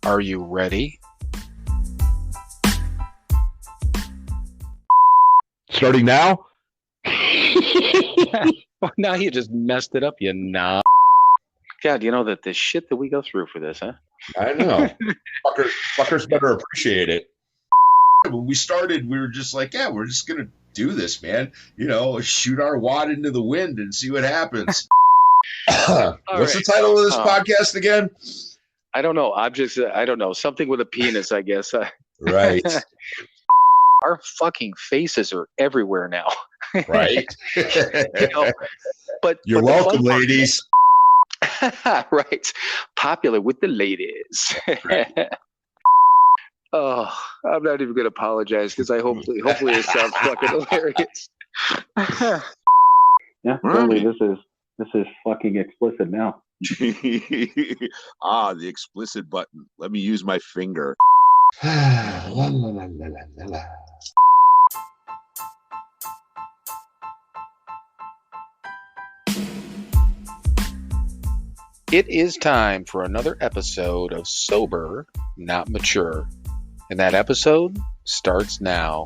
Are you ready? Starting now? Well, now you just messed it up, you knob. God, you know that the shit that we go through for this, huh? I know. Fuckers better appreciate it. When we started, we were just like, yeah, we're just going to do this, man. You know, shoot our wad into the wind and see what happens. What's the title of this podcast again? I don't know. Objects, I don't know. Something with a penis, I guess. Right. Our fucking faces are everywhere now. Right. You know, but You're welcome, ladies. Right. Popular with the ladies. Right. Oh, I'm not even going to apologize because hopefully it sounds fucking hilarious. Yeah, totally. This is fucking explicit now. The explicit button. Let me use my finger. La, la, la, la, la, la. It is time for another episode of Sober, Not Mature. And that episode starts now.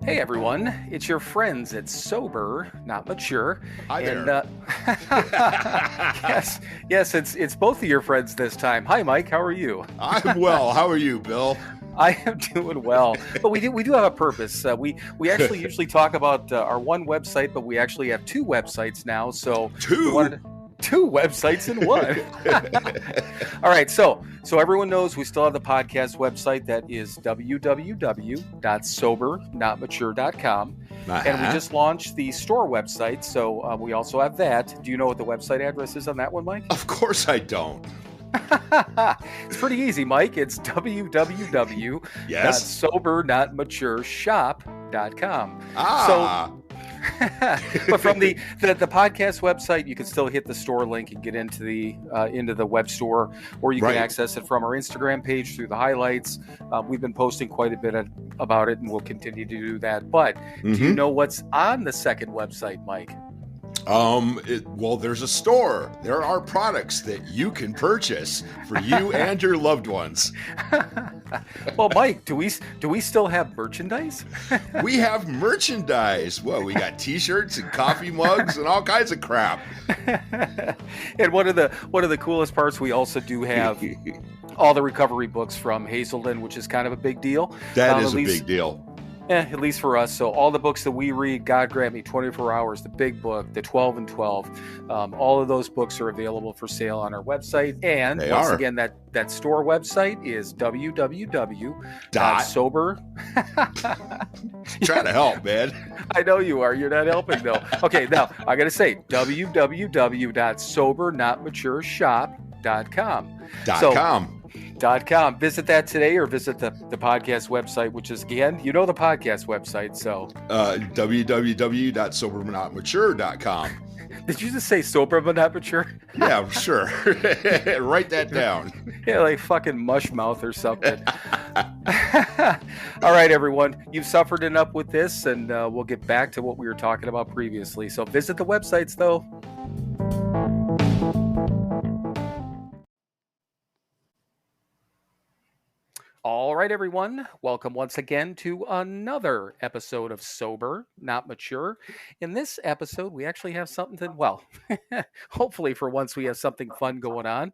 Hey everyone, it's your friends at Sober, Not Mature. Hi there. Yes, it's both of your friends this time. Hi Mike, how are you? I'm well. How are you, Bill? I am doing well, but we do have a purpose. We actually usually talk about our one website, but we actually have two websites now. So two websites in one. All right, so everyone knows we still have the podcast website that is www.SoberNotMature.com. And we just launched the store website, so we also have that. Do you know what the website address is on that one, Mike? Of course I don't. It's pretty easy, Mike. It's www.SoberNotMatureShop.com. But from the podcast website, you can still hit the store link and get into the web store, or you can access it from our Instagram page through the highlights. We've been posting quite a bit about it, and we'll continue to do that. But do you know what's on the second website, Mike? Well, there's a store. There are products that you can purchase for you and your loved ones. Well, Mike, do we still have merchandise? We have merchandise. Well, we got T-shirts and coffee mugs and all kinds of crap. And one of the coolest parts, we also do have all the recovery books from Hazelden, which is kind of a big deal. That is a big deal. At least for us. So all the books that we read, God Grant Me 24 Hours, the Big Book, the 12 and 12, all of those books are available for sale on our website. And again, that store website is www.sober. Trying to help, man. I know you are. You're not helping, though. Okay, now I got to say www.SoberNotMatureShop.com. .com. Visit that today, or visit the podcast website, which is, again, the podcast website. So www.SoberNotMature.com. Did you just say sober but not mature? Yeah, sure. Write that down. Yeah, like fucking mush mouth or something. All right, everyone. You've suffered enough with this, and we'll get back to what we were talking about previously. So visit the websites, though. All right, everyone. Welcome once again to another episode of Sober, Not Mature. In this episode, we actually have something hopefully for once we have something fun going on.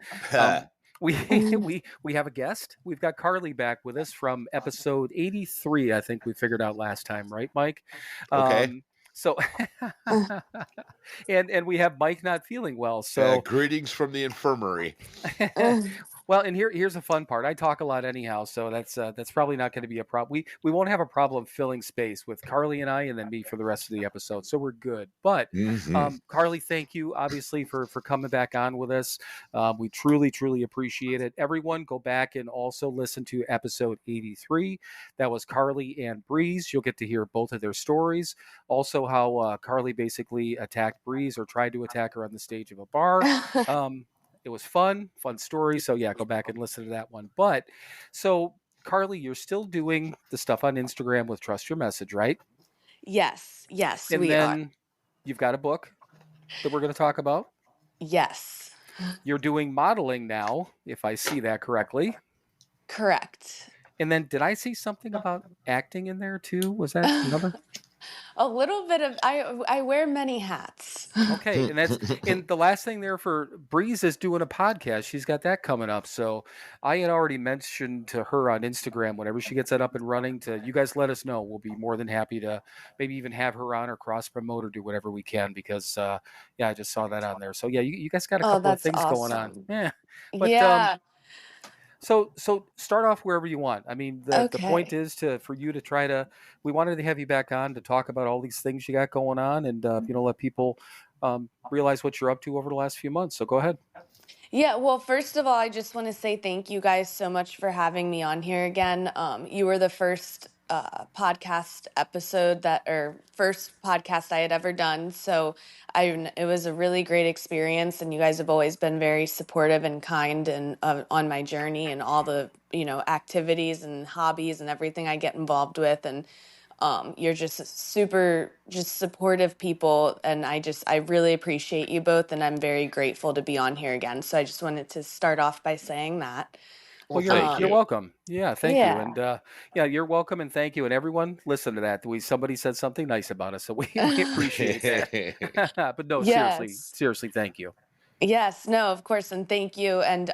We have a guest. We've got Carly back with us from episode 83, I think we figured out last time, right, Mike? Okay. So, and we have Mike not feeling well. So greetings from the infirmary. Well, and here's a fun part. I talk a lot anyhow, so that's probably not going to be a problem. We won't have a problem filling space with Carly and I, and then me for the rest of the episode. So we're good. But Carly, thank you obviously for coming back on with us. We truly appreciate it. Everyone, go back and also listen to episode 83. That was Carly and Breeze. You'll get to hear both of their stories. Also, how Carly basically attacked Breeze, or tried to attack her on the stage of a bar. It was fun story. So yeah, go back and listen to that one. But so Carly, you're still doing the stuff on Instagram with Trust Your Message, right? Yes, And we are. then you've got a book that we're going to talk about. Yes. You're doing modeling now, if I see that correctly. Correct. And then did I see something about acting in there too? Was that another? A little bit of I wear many hats. Okay, and the last thing there for Breeze is doing a podcast. She's got that coming up. So I had already mentioned to her on Instagram whenever she gets that up and running to you guys let us know. We'll be more than happy to maybe even have her on or cross promote or do whatever we can because yeah, I just saw that on there. So yeah, you guys got a Oh, couple of that's things going on. awesome. Yeah. But Yeah. so start off wherever you want. I mean, the point Okay. is for you to try to. We wanted to have you back on to talk about all these things you got going on, and let people realize what you're up to over the last few months. So go ahead. Yeah, well, first of all, I just want to say thank you guys so much for having me on here again. You were the first podcast episode or first podcast I had ever done. So it was a really great experience, and you guys have always been very supportive and kind and on my journey and all the, activities and hobbies and everything I get involved with. And you're just super, just supportive people, and I really appreciate you both, and I'm very grateful to be on here again. So I just wanted to start off by saying that. Well, Thank you're you. welcome. Yeah, thank you, Yeah, and yeah, you're welcome, and thank you, and everyone, listen to that. Somebody said something nice about us, so we appreciate that. But no, yes. seriously, thank you. Yes, no, of course, and thank you. And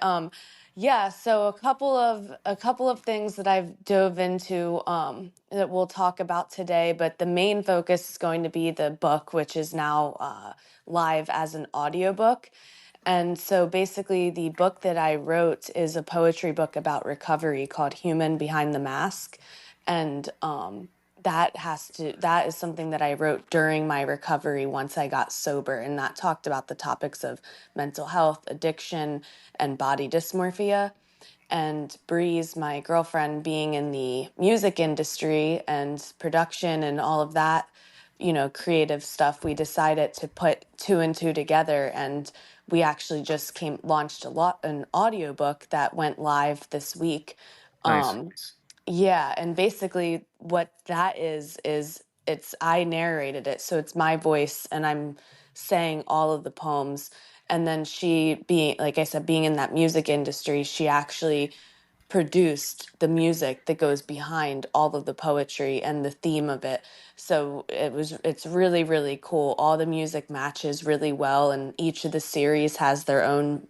yeah, so a couple of things that I've dove into that we'll talk about today, but the main focus is going to be the book, which is now live as an audiobook. And so basically the book that I wrote is a poetry book about recovery called Human Behind the Mask. And that is something that I wrote during my recovery once I got sober, and that talked about the topics of mental health, addiction, and body dysmorphia. And Breeze, my girlfriend, being in the music industry and production and all of that, creative stuff, we decided to put two and two together, and we actually just launched an audiobook that went live this week. Nice. um yeah, and basically what that is it's I narrated it, so it's my voice and I'm saying all of the poems. And then she, being, like I said, being in that music industry, she actually produced the music that goes behind all of the poetry and the theme of it. So it's really, really cool. All the music matches really well, and each of the series has their own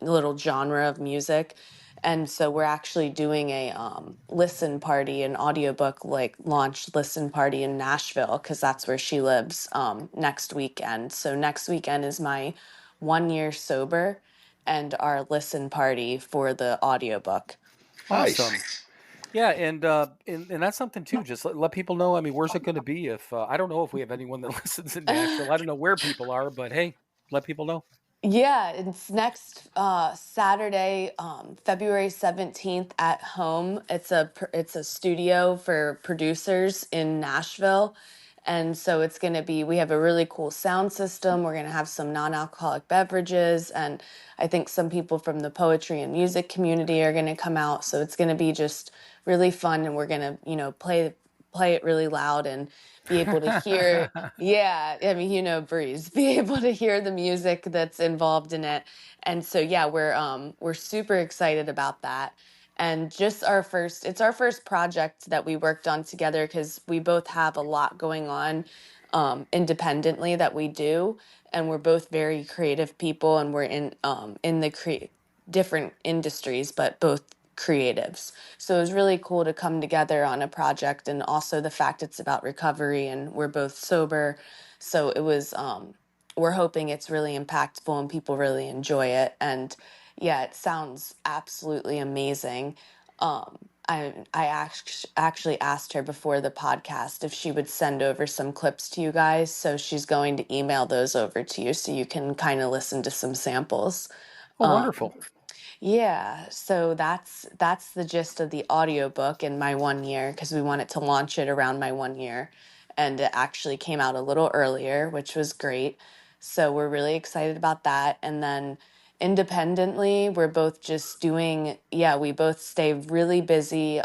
little genre of music. And so we're actually doing a listen party, an audiobook like launch listen party in Nashville, because that's where she lives, next weekend. So next weekend is my 1 year sober and our listen party for the audiobook. Awesome. Nice. Yeah, and that's something too. Just let people know. I mean, where's it going to be? If I don't know if we have anyone that listens in Nashville. I don't know where people are, but hey, let people know. Yeah, it's next Saturday, February 17th at home. It's a studio for producers in Nashville. And so it's going to be, we have a really cool sound system. We're going to have some non-alcoholic beverages, and I think some people from the poetry and music community are going to come out. So it's going to be just really fun, and we're going to, play it really loud and be able to hear. Yeah, I mean, Breeze, be able to hear the music that's involved in it. And so yeah, we're super excited about that. And just it's our first project that we worked on together, because we both have a lot going on independently that we do, and we're both very creative people, and we're in the different industries, but both creatives. So it was really cool to come together on a project, and also the fact it's about recovery and we're both sober. So it was we're hoping it's really impactful and people really enjoy it. And yeah, it sounds absolutely amazing. Actually asked her before the podcast if she would send over some clips to you guys. So she's going to email those over to you so you can kind of listen to some samples. Oh, wonderful. Yeah, so that's the gist of the audiobook in my 1 year, because we wanted to launch it around my 1 year, and it actually came out a little earlier, which was great. So we're really excited about that. And then independently, we're both just doing, yeah, we both stay really busy.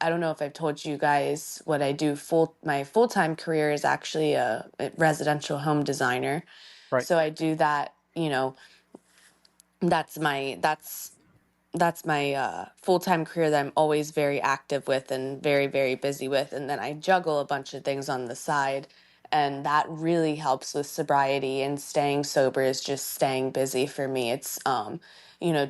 I don't know if I've told you guys what I do. My full-time career is actually a residential home designer. Right. So I do that, that's my full-time career that I'm always very active with and very, very busy with. And then I juggle a bunch of things on the side. And that really helps with sobriety, and staying sober is just staying busy for me. It's,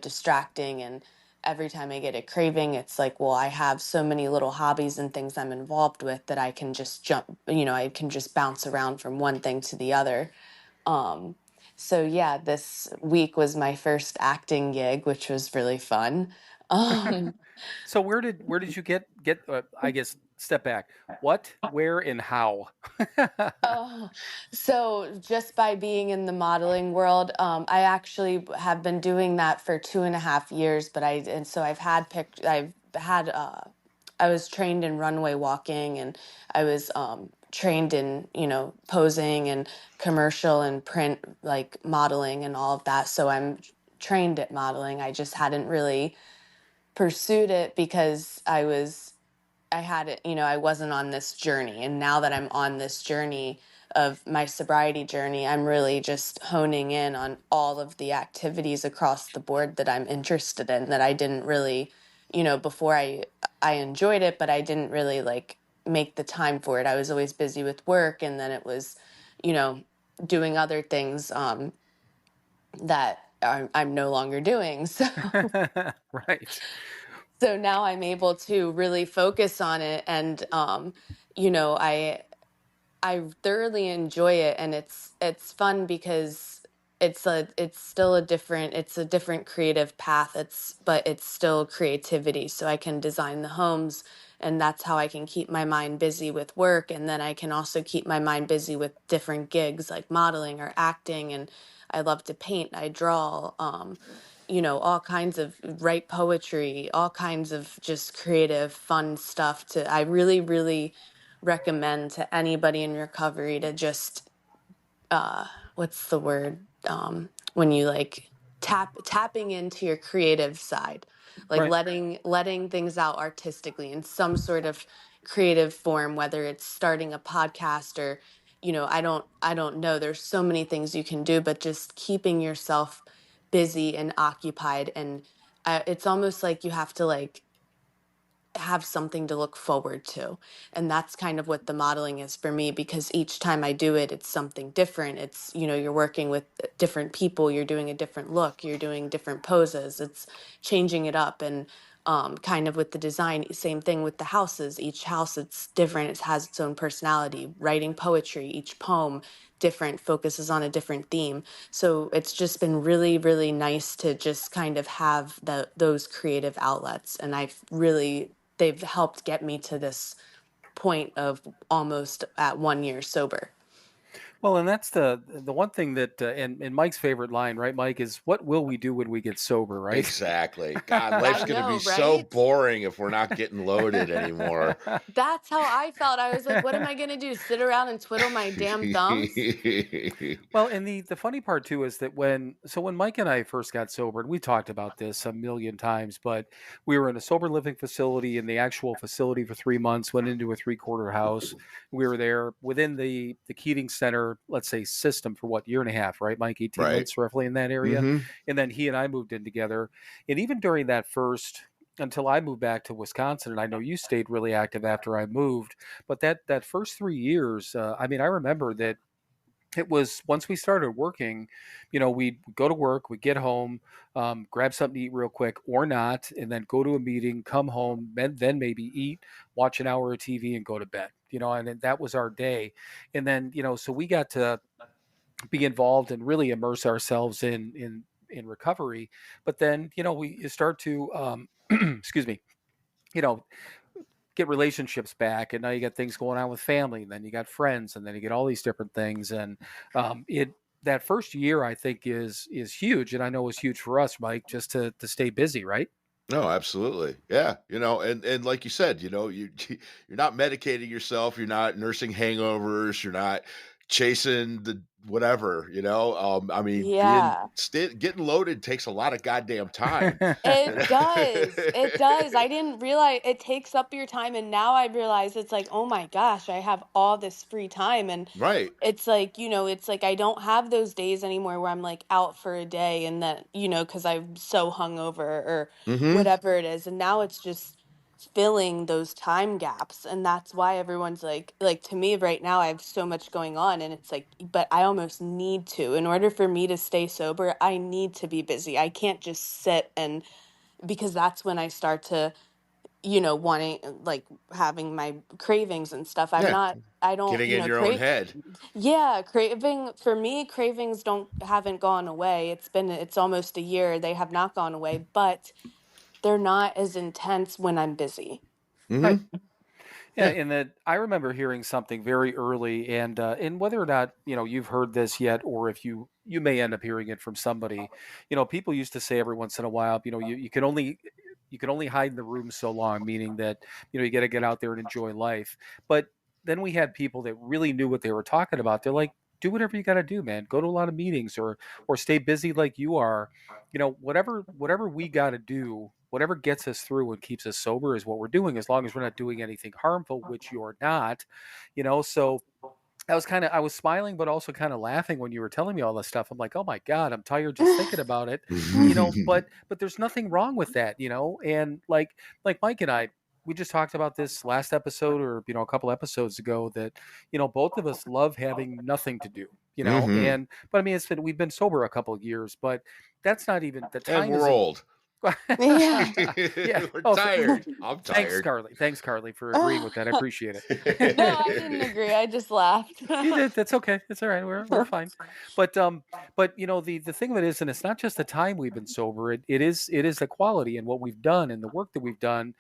distracting. And every time I get a craving, it's like, well, I have so many little hobbies and things I'm involved with that I can just I can just bounce around from one thing to the other. Um, so yeah, this week was my first acting gig, which was really fun. Um, So where did you get I guess step back. What, where, and how? oh, so just by being in the modeling world, I actually have been doing that for 2.5 years, and so I was trained in runway walking, and I was trained in, posing and commercial and print, like modeling and all of that. So I'm trained at modeling. I just hadn't really pursued it because I had it, I wasn't on this journey. And now that I'm on this journey of my sobriety journey, I'm really just honing in on all of the activities across the board that I'm interested in, that I didn't really, before I enjoyed it, but I didn't really like make the time for it. I was always busy with work, and then it was, you know, doing other things that I'm no longer doing. So Right. so now I'm able to really focus on it, and you know, I thoroughly enjoy it, and it's fun because it's a different creative path. But it's still creativity, so I can design the homes, and that's how I can keep my mind busy with work, and then I can also keep my mind busy with different gigs like modeling or acting. And I love to paint, I draw, all kinds of write poetry, all kinds of just creative fun stuff. To I really, really recommend to anybody in recovery to just what's the word, when you like tapping into your creative side, like Right. letting things out artistically in some sort of creative form, whether it's starting a podcast or, I don't know, there's so many things you can do, but just keeping yourself busy and occupied. And it's almost like you have to like have something to look forward to. And that's kind of what the modeling is for me, because each time I do it, it's something different. It's, you're working with different people, you're doing a different look, you're doing different poses, it's changing it up. And kind of with the design, same thing with the houses. Each house, it's different, it has its own personality. Writing poetry, each poem different, focuses on a different theme. So it's just been really, really nice to just kind of have those creative outlets. And they've helped get me to this point of almost at 1 year sober. Well, and that's the one thing that and Mike's favorite line, right, Mike, is what will we do when we get sober, right? Exactly. God, life's I going to be know, so right? boring if we're not getting loaded anymore. That's how I felt. I was like, what am I going to do? Sit around and twiddle my damn thumbs? Well, and the funny part too is that when Mike and I first got sober, and we talked about this a million times, but we were in a sober living facility, in the actual facility for 3 months, went into a 3-quarter house. We were there within the Keating Center, let's say, system for what, year and a half, right, Mike? 18 Right. months roughly in that area. hmm And then he and I moved in together. And even during that first, until I moved back to Wisconsin, and I know you stayed really active after I moved, but that first 3 years, I mean, I remember that it was once we started working, we'd go to work, we'd get home, grab something to eat real quick or not, and then go to a meeting, come home, and then maybe eat, watch an hour of TV, and go to bed. And then that was our day. And then, so we got to be involved and really immerse ourselves in recovery. But then, we start to, excuse me, you know, get relationships back, and now you got things going on with family, and then you got friends, and then you get all these different things. And it that first year, I think, is huge, and I know it was huge for us, Mike, just to stay busy, right? No, absolutely. Yeah. And like you said, you're not medicating yourself, you're not nursing hangovers, you're not chasing whatever, I mean, Yeah. getting loaded takes a lot of goddamn time. It does. It does. I didn't realize it takes up your time, and now I realize it's like, oh my gosh, I have all this free time, and Right. it's like, it's like I don't have those days anymore where I'm like out for a day and then, because I'm so hungover or Mm-hmm. whatever it is, and now it's just filling those time gaps, and that's why everyone's like to me right now I have so much going on, and it's like, but I almost need to, in order for me to stay sober, I need to be busy. I can't just sit, and because that's when I start to, wanting, like, having my cravings and stuff. Yeah. I don't, Getting in your own crave. head. Yeah, for me, cravings haven't gone away. It's almost a year. They have not gone away, but they're not as intense when I'm busy. Right. Mm-hmm. Yeah, Yeah. and that I remember hearing something very early, and whether or not you've heard this yet, or if you may end up hearing it from somebody. People used to say every once in a while, you can only hide in the room so long, meaning that you got to get out there and enjoy life. But then we had people that really knew what they were talking about. They're like, do whatever you got to do, man. Go to a lot of meetings, or stay busy like you are. Whatever we got to do, whatever gets us through and keeps us sober is what we're doing, as long as we're not doing anything harmful, which you're not. So I was smiling, but also kind of laughing when you were telling me all this stuff. I'm like, oh my God, I'm tired just thinking about it. But there's nothing wrong with that. And like Mike and I, we just talked about this last episode, or a couple episodes ago, that both of us love having nothing to do. Mm-hmm. And but I mean, we've been sober a couple of years, but that's not even the And time we're isn't. old. Yeah. Yeah. We're Oh, tired. I'm thanks, tired. Carly. Thanks, Carly, for agreeing with that. I appreciate it. No, I didn't agree. I just laughed. You did. That's okay. It's all right. We're fine. But the thing of it is, and it's not just the time we've been sober. It is the quality and what we've done and the work that we've done.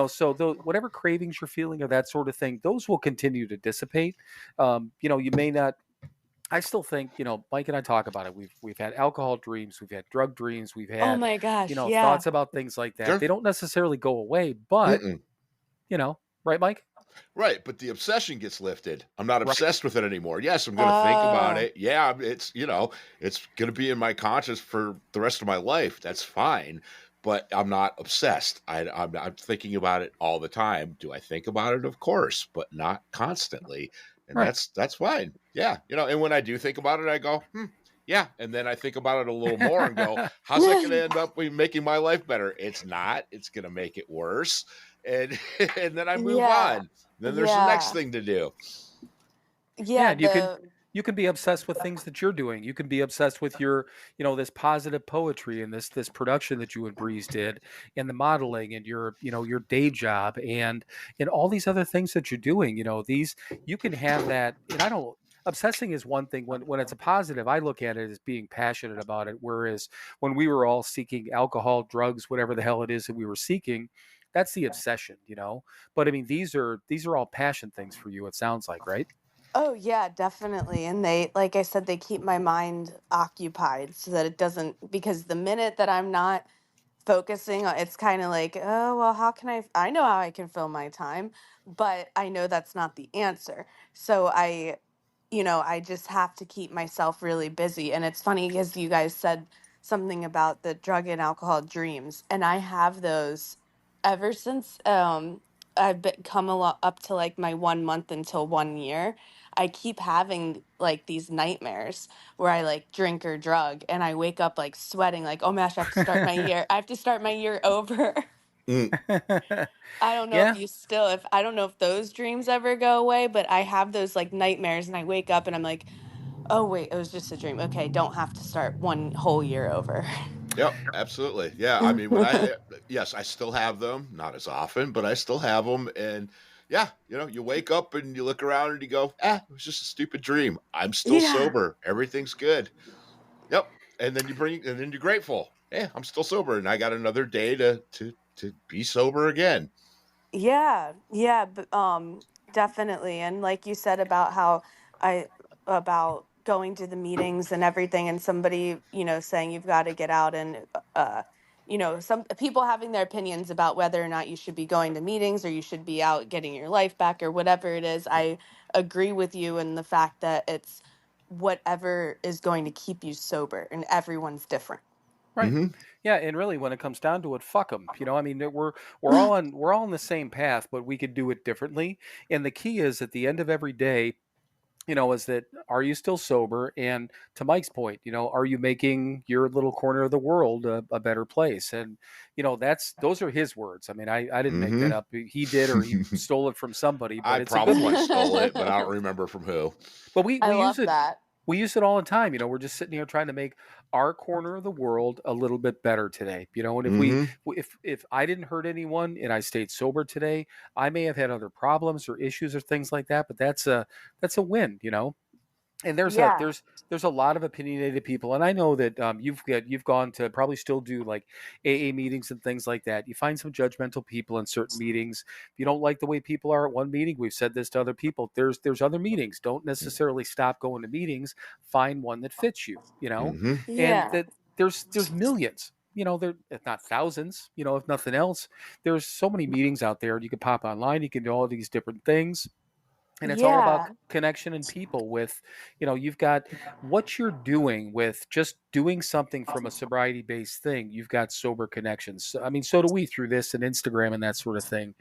So whatever cravings you're feeling or that sort of thing, those will continue to dissipate. You may not. I still think, Mike and I talk about it. We've had alcohol dreams, we've had drug dreams, we've Oh had, my gosh, yeah. thoughts about things like that. Sure. They don't necessarily go away, but Mm-mm. right, Mike? Right, but the obsession gets lifted. I'm not Right. obsessed with it anymore. Yes, I'm going to think about Oh, it. Yeah, it's going to be in my conscious for the rest of my life. That's fine, but I'm not obsessed. I'm thinking about it all the time. Do I think about it? Of course, but not constantly, and Right. that's fine. Yeah, and when I do think about it, I go, yeah, and then I think about it a little more and go, how's that going to end up making my life better? It's not. It's going to make it worse, and and then I move yeah, on. Then there's the next yeah, thing to do. Yeah, yeah. and you can be obsessed with things that you're doing. You can be obsessed with your, this positive poetry and this production that you and Breeze did, and the modeling, and your day job, and all these other things that you're doing. These, you can have that. And I don't. Obsessing is one thing. When it's a positive, I look at it as being passionate about it. Whereas when we were all seeking alcohol, drugs, whatever the hell it is that we were seeking, that's the obsession. But I mean, these are all passion things for you. It sounds like, right? Oh yeah, definitely. And they, like I said, they keep my mind occupied so that it doesn't, because the minute that I'm not focusing on, it's kind of like, oh, well, how can I know how I can fill my time, but I know that's not the answer. So I just have to keep myself really busy. And it's funny because you guys said something about the drug and alcohol dreams, and I have those ever since I've been come a lot up to like my 1 month until 1 year. I keep having like these nightmares where I like drink or drug, and I wake up like sweating, like, oh my gosh, I have to start my year. I have to start my year over. Mm, I don't know if Yeah. you still, if I don't know if those dreams ever go away, but I have those like nightmares, and I wake up and I'm like, oh wait, it was just a dream. Okay, don't have to start one whole year over. yep, absolutely. Yeah, I mean, yes, I still have them, not as often, but I still have them. And yeah, you wake up and you look around and you go, it was just a stupid dream. I'm still Yeah. sober. Everything's good. Yep. And then you're grateful. Yeah, I'm still sober, and I got another day to be sober again. Yeah, yeah, but definitely. And like you said about how I about going to the meetings and everything, and somebody, saying you've got to get out, and some people having their opinions about whether or not you should be going to meetings or you should be out getting your life back or whatever it is. I agree with you in the fact that it's whatever is going to keep you sober, and everyone's different. Right. Hmm. Yeah, and really, when it comes down to it, fuck them. I mean, we're all on the same path, but we could do it differently. And the key is at the end of every day, is that are you still sober? And to Mike's point, are you making your little corner of the world a better place? And those are his words. I mean, I didn't make that Hmm. up. He did, or he stole it from somebody, I but it's a good probably one. stole it, but I don't remember from who. But we I we use love it. that. We use it all the time. We're just sitting here trying to make our corner of the world a little bit better today. And Hmm. if I didn't hurt anyone and I stayed sober today, I may have had other problems or issues or things like that. But that's a win. And there's a Yeah. there's a lot of opinionated people, and I know that you've gone to probably still do like AA meetings and things like that. You find some judgmental people in certain meetings. If you don't like the way people are at one meeting, we've said this to other people. There's other meetings. Don't necessarily stop going to meetings. Find one that fits you. Hmm. And Yeah. that there's millions. There, if not thousands. If nothing else, there's so many meetings out there. You can pop online. You can do all these different things, and it's all about Yeah. connection and people with you've got what you're doing with just doing something from a sobriety based thing. You've got sober connections. I mean, so do we through this and Instagram and that sort of thing.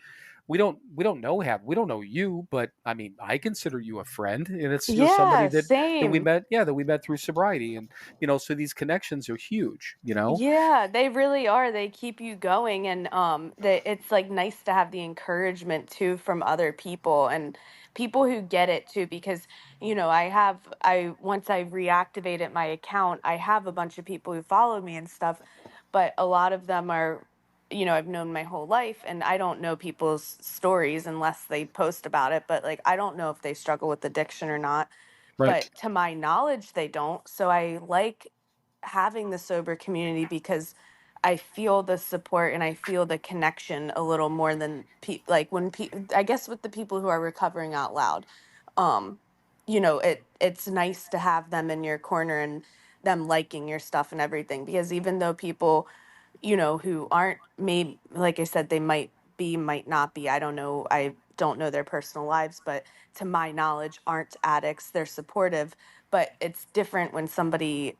We don't know you, but I mean, I consider you a friend, and it's somebody Yeah, that we same. met, that we met through sobriety. And so these connections are huge. Yeah, they really are. They keep you going, and it's like nice to have the encouragement too from other people and people who get it too, because I once I reactivated my account, I have a bunch of people who follow me and stuff, but a lot of them are, I've known my whole life, and I don't know people's stories unless they post about it, but like I don't know if they struggle with addiction or not, Right. but to my knowledge they don't. So I like having the sober community because I feel the support and I feel the connection a little more than like when I guess with the people who are recovering out loud. Um it's nice to have them in your corner and them liking your stuff and everything, because even though people, who aren't, maybe like I said, they might be, might not be, I don't know their personal lives, but to my knowledge aren't addicts, they're supportive. But it's different when somebody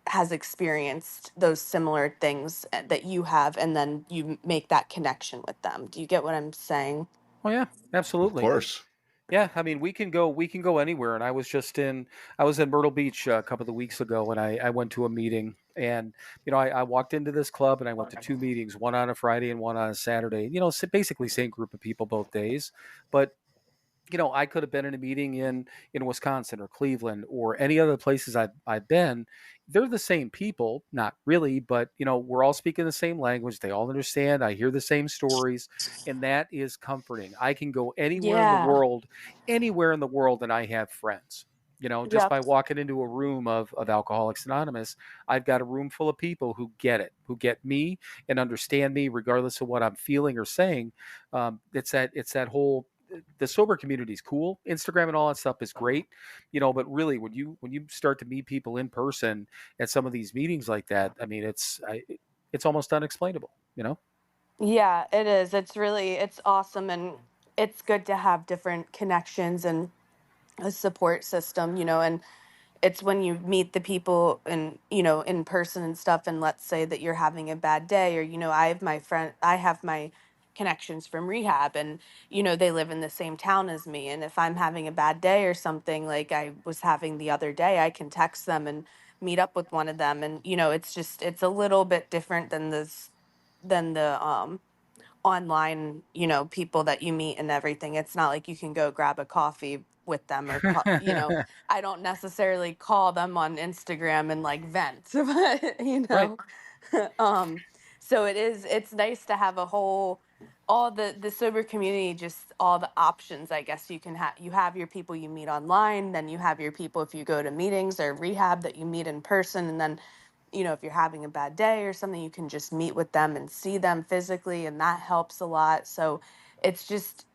has experienced those similar things that you have, and then you make that connection with them. Do you get what I'm saying? Oh yeah, Of absolutely. course. Yeah, I mean, we can go anywhere. And I was in Myrtle Beach a couple of weeks ago, and I went to a meeting, and I walked into this club, and I went to two meetings, one on a Friday and one on a Saturday. Basically same group of people both days, but I could have been in a meeting in Wisconsin or Cleveland or any other places I've been. They're the same people, not really, but we're all speaking the same language. They all understand. I hear the same stories, and that is comforting. I can go Yeah. anywhere in the world, and I have friends. Just Yep. by walking into a room of Alcoholics Anonymous, I've got a room full of people who get it, who get me and understand me, regardless of what I'm feeling or saying. It's that whole, the sober community is cool. Instagram and all that stuff is great, but really when you start to meet people in person at some of these meetings like that, I mean, it's almost unexplainable. Yeah, it is. It's awesome, and it's good to have different connections and a support system, and it's when you meet the people and in person and stuff, and let's say that you're having a bad day, or I have my connections from rehab, and they live in the same town as me, and if I'm having a bad day or something like I was having the other day, I can text them and meet up with one of them. And it's a little bit different than the online, people that you meet and everything. It's not like you can go grab a coffee with them or I don't necessarily call them on Instagram and like vent, but Right. um so it's nice to have a whole, all the sober community, just all the options. I guess you have your people you meet online, then you have your people if you go to meetings or rehab that you meet in person, and then if you're having a bad day or something, you can just meet with them and see them physically, and that helps a lot. So it's just,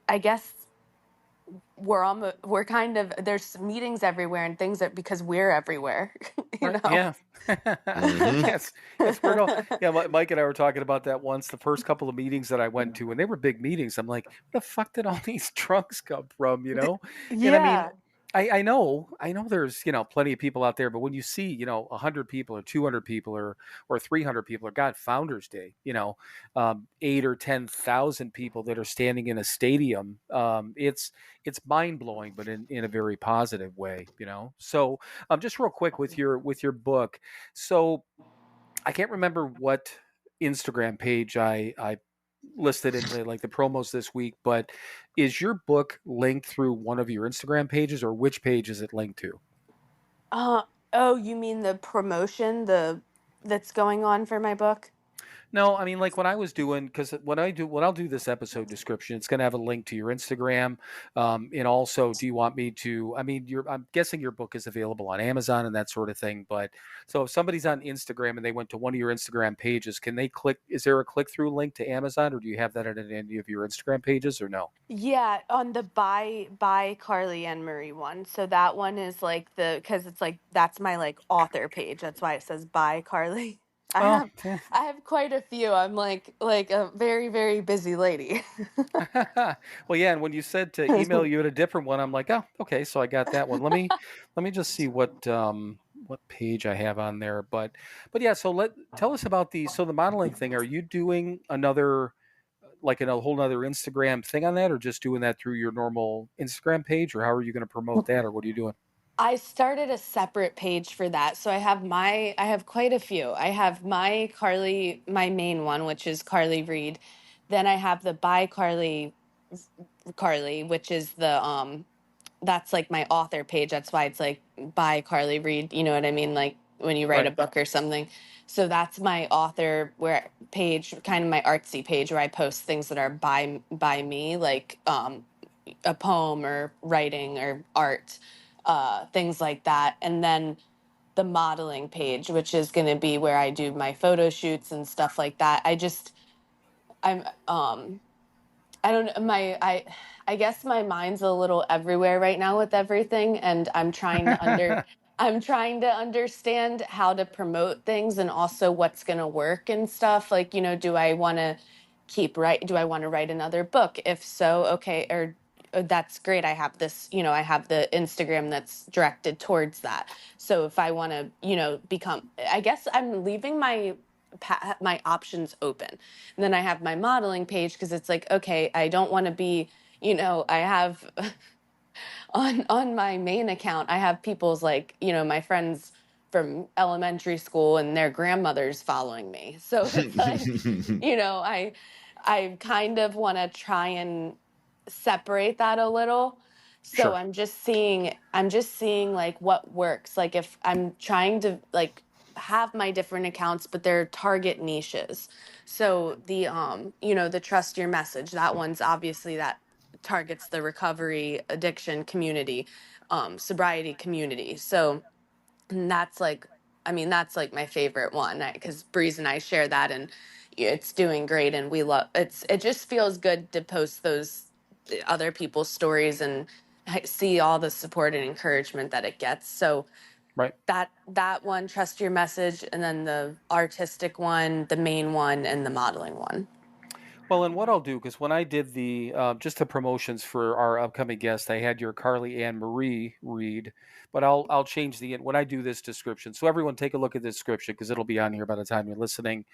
I guess we're kind of, there's meetings everywhere and things that, because we're everywhere, you Right. know. Yeah. Hmm. Yes, we're no. Yeah, Mike and I were talking about that once. The first couple of meetings that I went to, and they were big meetings. I'm like, where the fuck did all these drunks come from? And I mean, Yeah. I know there's, plenty of people out there, but when you see, 100 people or 200 people or 300 people, or God, Founders Day, 8 or 10,000 people that are standing in a stadium, it's mind blowing, but in a very positive way, So, just real quick with your book, so I can't remember what Instagram page I listed into like the promos this week, but is your book linked through one of your Instagram pages, or which page is it linked to? Uh, oh, you mean the promotion that's going on for my book? No, I mean, like when I was doing, because when I'll do this episode description, it's going to have a link to your Instagram, and also, do you want me to? I mean, I'm guessing your book is available on Amazon and that sort of thing. But so if somebody's on Instagram and they went to one of your Instagram pages, can they click? Is there a click through link to Amazon, or do you have that at any of your Instagram pages, or no? Yeah, on the by Carly and Marie one. So that one is like because it's like that's my like author page. That's why it says by Carly. I Oh, have I have quite a few. I'm like a very, very busy lady. well, yeah. And when you said to email you at a different one, I'm like, oh, okay, so I got that one. Let me just see what page I have on there. But yeah. So tell us about the modeling thing. Are you doing another like a whole other Instagram thing on that, or just doing that through your normal Instagram page, or how are you going to promote that, or what are you doing? I started a separate page for that. So I have quite a few. I have my Carly, my main one, which is Carly Reed. Then I have the by Carly, which is the that's like my author page. That's why it's like by Carly Reed. You know what I mean? Like when you write Right. a book or something. So that's my author where page, kind of my artsy page where I post things that are by me, like a poem or writing or art, things like that. And then the modeling page, which is going to be where I do my photo shoots and stuff like that. I'm I don't my I guess my mind's a little everywhere right now with everything, and I'm trying to understand how to promote things and also what's going to work and stuff. Like, do I want to do I want to write another book? If so, okay, or that's great. I have this, I have the Instagram that's directed towards that. So if I want to, become, I guess I'm leaving my options open. And then I have my modeling page because it's like, okay, I don't want to be, I have on my main account, I have people's like, my friends from elementary school and their grandmothers following me. So it's like, I kind of want to try and separate that a little. So Sure. I'm just seeing like what works. Like if I'm trying to like have my different accounts, but they're target niches. So the trust your message, that one's obviously that targets the recovery addiction community, sobriety community. So and that's like my favorite one because Breeze and I share that, and it's doing great, and it just feels good to post those other people's stories and see all the support and encouragement that it gets. So Right. that one, trust your message, and then the artistic one, the main one, and the modeling one. Well, and what I'll do, because when I did just the promotions for our upcoming guest, I had your Carly Ann Marie read, but I'll change when I do this description. So everyone, take a look at the description because it'll be on here by the time you're listening.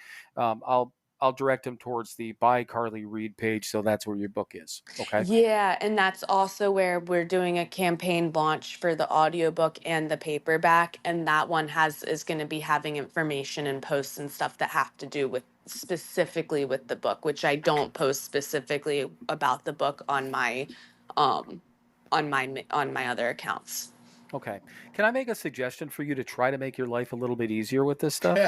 I'll direct them towards the by Carly Reed page, so that's where your book is. Okay. Yeah, and that's also where we're doing a campaign launch for the audiobook and the paperback, and that one is going to be having information and posts and stuff that have to do with specifically with the book, which I don't post specifically about the book um on my other accounts. Okay. Can I make a suggestion for you to try to make your life a little bit easier with this stuff?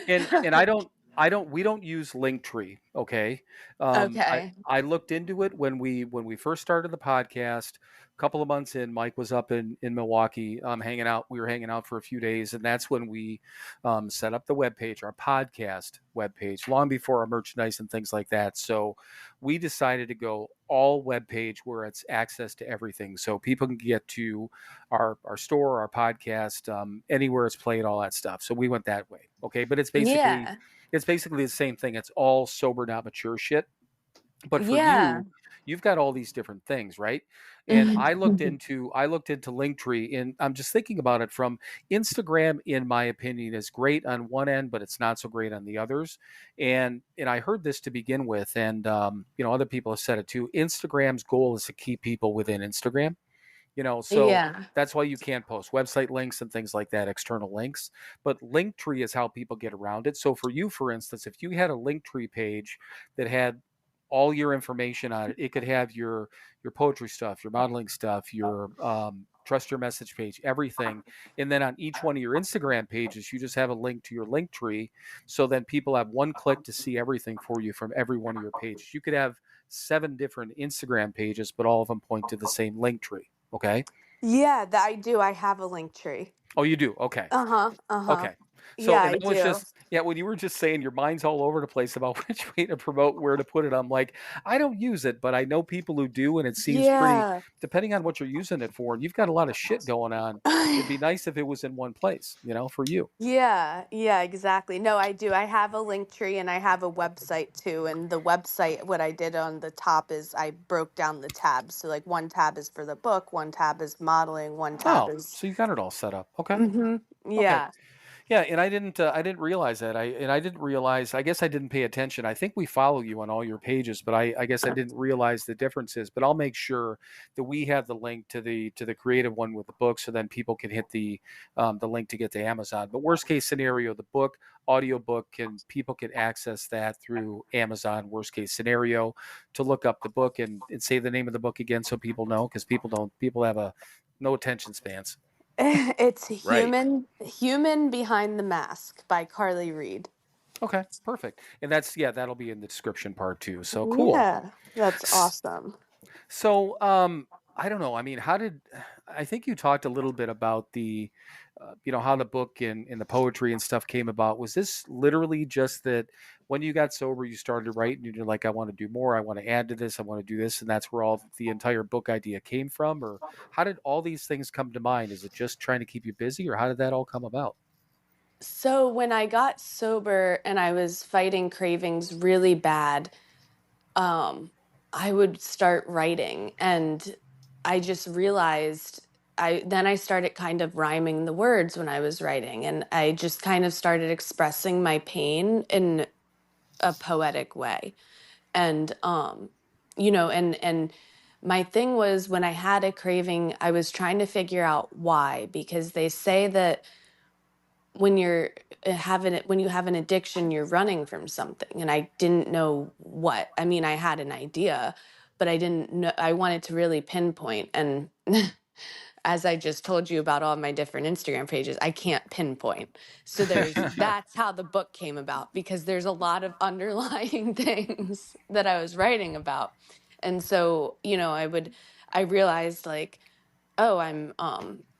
And I don't we don't use Linktree, okay? I Okay. I looked into it when we first started the podcast. A couple of months in, Mike was up in Milwaukee, hanging out. We were hanging out for a few days, and that's when we set up the webpage, our podcast webpage, long before our merchandise and things like that. So we decided to go all webpage where it's access to everything, so people can get to our store, our podcast, anywhere it's played, all that stuff. So we went that way. Okay, but it's basically Yeah. the same thing. It's all sober, not mature shit. But for Yeah. you've got all these different things, right? And Mhm. I looked into Linktree, and I'm just thinking about it from Instagram. In my opinion, is great on one end, but it's not so great on the others. And I heard this to begin with, and other people have said it too. Instagram's goal is to keep people within Instagram. So Yeah. that's why you can't post website links and things like that, external links. But Linktree is how people get around it. So for you, for instance, if you had a Linktree page that had all your information on it, it could have your poetry stuff, your modeling stuff, your trust your message page, everything. And then on each one of your Instagram pages, you just have a link to your Linktree. So then people have one click to see everything for you from every one of your pages. You could have 7 different Instagram pages, but all of them point to the same Linktree. Okay. Yeah, that I do. I have a link tree. Oh, you do. Okay. Uh-huh. Uh-huh. Okay. So, Yeah, and I that was do. just, yeah, when you were just saying your mind's all over the place about which way to promote, where to put it, I'm like, I don't use it, but I know people who do, and it seems pretty, Yeah. depending on what you're using it for, and you've got a lot of shit going on. It'd be nice if it was in one place, for you. Yeah, yeah, exactly. No, I do. I have a link tree and I have a website too. And the website, what I did on the top is I broke down the tabs. So like one tab is for the book, one tab is modeling, one tab Oh, is so you got it all set up. Okay. mm-hmm. Okay. Yeah. Yeah, and I didn't realize that. I didn't realize. I guess I didn't pay attention. I think we follow you on all your pages, but I guess I didn't realize the differences. But I'll make sure that we have the link to the creative one with the book, so then people can hit the link to get to Amazon. But worst case scenario, the book audiobook people can access that through Amazon. Worst case scenario, to look up the book and say the name of the book again, so people know, because people have a no attention spans. It's Right. Human Behind the Mask by Carly Reed. Okay, perfect. And that'll be in the description part too. So cool. Yeah, that's awesome. So, I don't know. I mean, I think you talked a little bit about how the book and the poetry and stuff came about. Was this literally just that when you got sober, you started writing and you're like, I want to do more. I want to add to this. I want to do this. And that's where all the entire book idea came from? Or how did all these things come to mind? Is it just trying to keep you busy, or how did that all come about? So when I got sober and I was fighting cravings really bad, um, I would start writing, and I just realized I started kind of rhyming the words when I was writing, and I just kind of started expressing my pain in a poetic way. And and my thing was, when I had a craving, I was trying to figure out why, because they say that when you're having it when you have an addiction, you're running from something, and I didn't know what. I mean, I had an idea, but I didn't know. I wanted to really pinpoint. And as I just told you about all my different Instagram pages, I can't pinpoint. So that's how the book came about, because there's a lot of underlying things that I was writing about. And so, I realized, like, oh, I'm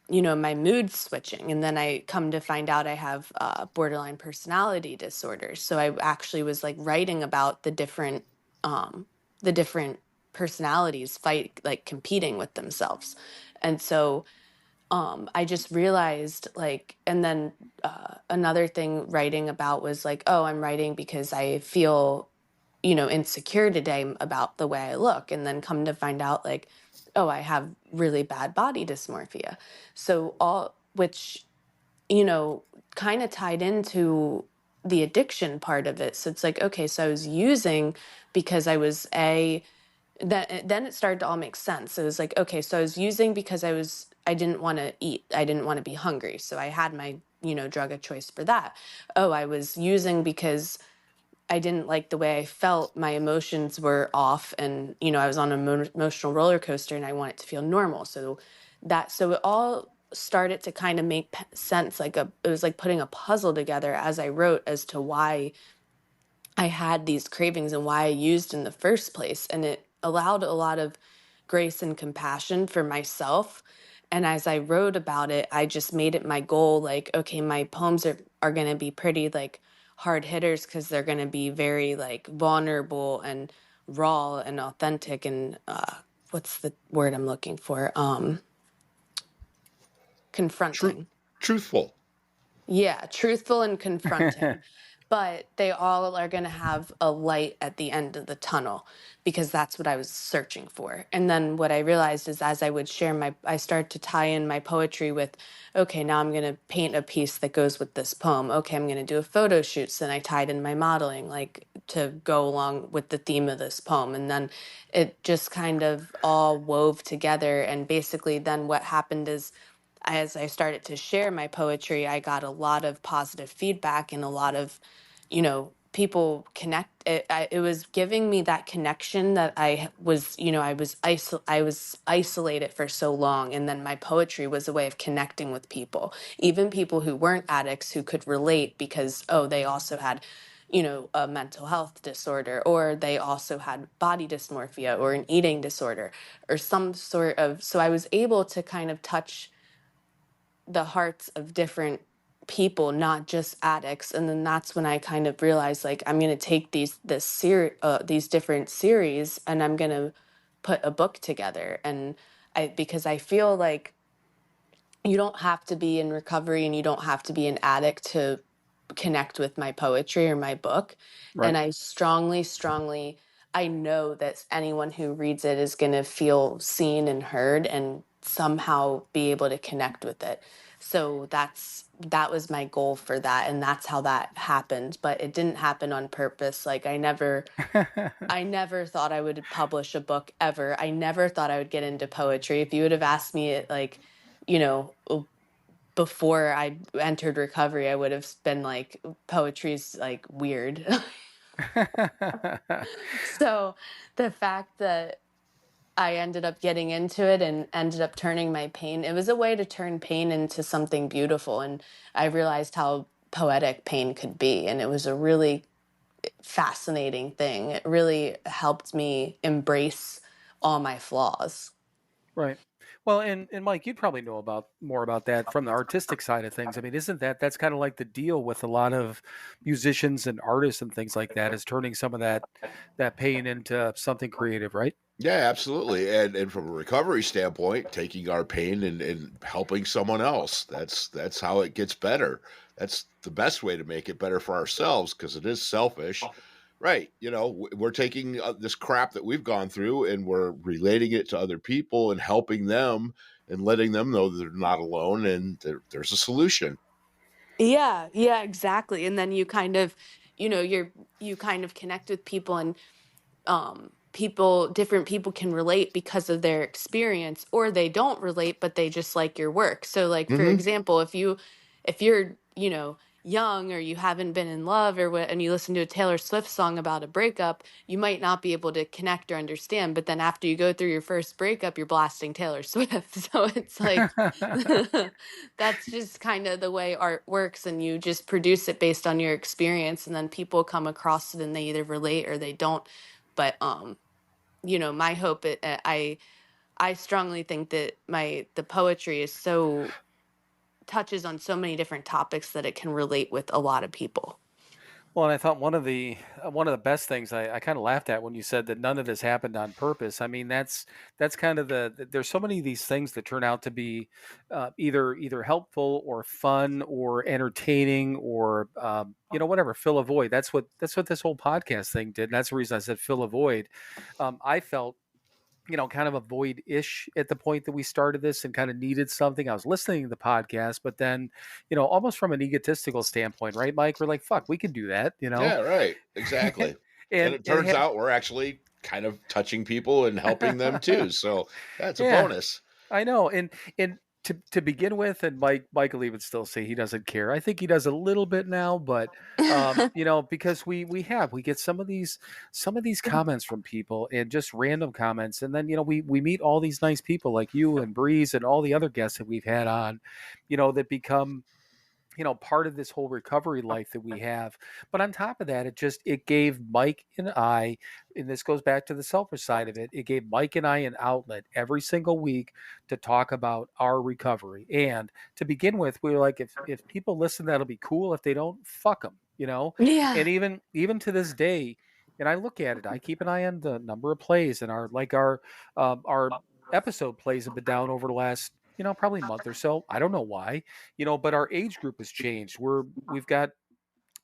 my mood's switching, and then I come to find out I have borderline personality disorder. So I actually was like writing about the different personalities fight, like, competing with themselves. And so I just realized, like, and then another thing writing about was like, oh, I'm writing because I feel insecure today about the way I look. And then come to find out, like, oh, I have really bad body dysmorphia. So all which, you know, kind of tied into the addiction part of it. So it's like, okay, so I was using because I was then it started to all make sense. It was like, okay, so I was using because I didn't want to eat. I didn't want to be hungry. So I had my, drug of choice for that. Oh, I was using because I didn't like the way I felt. My emotions were off, and I was on an emotional roller coaster, and I want it to feel normal. So it all started to kind of make sense. It was like putting a puzzle together as I wrote, as to why I had these cravings and why I used in the first place. And it allowed a lot of grace and compassion for myself. And as I wrote about it, I just made it my goal, like, okay, my poems are going to be pretty, like, hard hitters, because they're going to be very, like, vulnerable and raw and authentic and what's the word I'm looking for? True, Confronting. truthful. Yeah, truthful and confronting. but they all are going to have a light at the end of the tunnel, because that's what I was searching for. And then what I realized is, as I would share I started to tie in my poetry with, okay, now I'm going to paint a piece that goes with this poem. Okay, I'm going to do a photo shoot. So then I tied in my modeling, like to go along with the theme of this poem. And then it just kind of all wove together. And basically then what happened is, as I started to share my poetry, I got a lot of positive feedback and a lot of, people connect. It was giving me that connection that I was, I was isolated for so long, and then my poetry was a way of connecting with people, even people who weren't addicts, who could relate because, oh, they also had, a mental health disorder, or they also had body dysmorphia or an eating disorder or some sort of. So I was able to kind of touch the hearts of different people, not just addicts. And then that's when I kind of realized, like, I'm going to take these different series, and I'm going to put a book together. And because I feel like you don't have to be in recovery and you don't have to be an addict to connect with my poetry or my book. And Right. I strongly, I know that anyone who reads it is going to feel seen and heard and somehow be able to connect with it. So that was my goal for that, and that's how that happened. But it didn't happen on purpose. Like, I never thought I would publish a book ever. I never thought I would get into poetry. If you would have asked me, like, you know, before I entered recovery, I would have been like, poetry's like weird. So the fact that I ended up getting into it and ended up turning my pain, it was a way to turn pain into something beautiful. And I realized how poetic pain could be. And it was a really fascinating thing. It really helped me embrace all my flaws. Right. Well, and Mike, you'd probably know about more about that from the artistic side of things. I mean, isn't that's kind of like the deal with a lot of musicians and artists and things like that, is turning some of that pain into something creative, right? Yeah, absolutely. And from a recovery standpoint, taking our pain and helping someone else, that's how it gets better. That's the best way to make it better for ourselves, because it is selfish. Right. We're taking this crap that we've gone through and we're relating it to other people and helping them and letting them know that they're not alone and there's a solution. Yeah, yeah, exactly. And then you kind of, you kind of connect with people, and different people can relate because of their experience, or they don't relate but they just like your work. So, like, for Hmm. example, if you're, young, or you haven't been in love, or what, and you listen to a Taylor Swift song about a breakup, you might not be able to connect or understand. But then after you go through your first breakup, you're blasting Taylor Swift. So it's like, that's just kind of the way art works, and you just produce it based on your experience, and then people come across it and they either relate or they don't. But my hope, I strongly think that the poetry is so touches on so many different topics that it can relate with a lot of people. Well, and I thought one of the best things, I kind of laughed at when you said that none of this happened on purpose. I mean, that's kind of there's so many of these things that turn out to be either helpful or fun or entertaining or whatever, fill a void. That's what this whole podcast thing did. And that's the reason I said fill a void. I felt kind of a void ish at the point that we started this and kind of needed something. I was listening to the podcast, but then, almost from an egotistical standpoint, right, Mike? We're like, fuck, we could do that. Yeah, right. Exactly. And and it and turns have out we're actually kind of touching people and helping them too. So that's a yeah, bonus. I know. And to begin with, and Mike will even still say he doesn't care. I think he does a little bit now, but because we get some of these comments from people, and just random comments, and then we meet all these nice people like you and Breeze and all the other guests that we've had on, that become part of this whole recovery life that we have. But on top of that, it gave Mike and I, and this goes back to the selfish side of it, it gave Mike and I an outlet every single week to talk about our recovery. And to begin with, we were like, if people listen, that'll be cool. If they don't, fuck them. Yeah. And even to this day, and I look at it, I keep an eye on the number of plays, and our episode plays have been down over the last probably month or so. I don't know why, but our age group has changed. We've got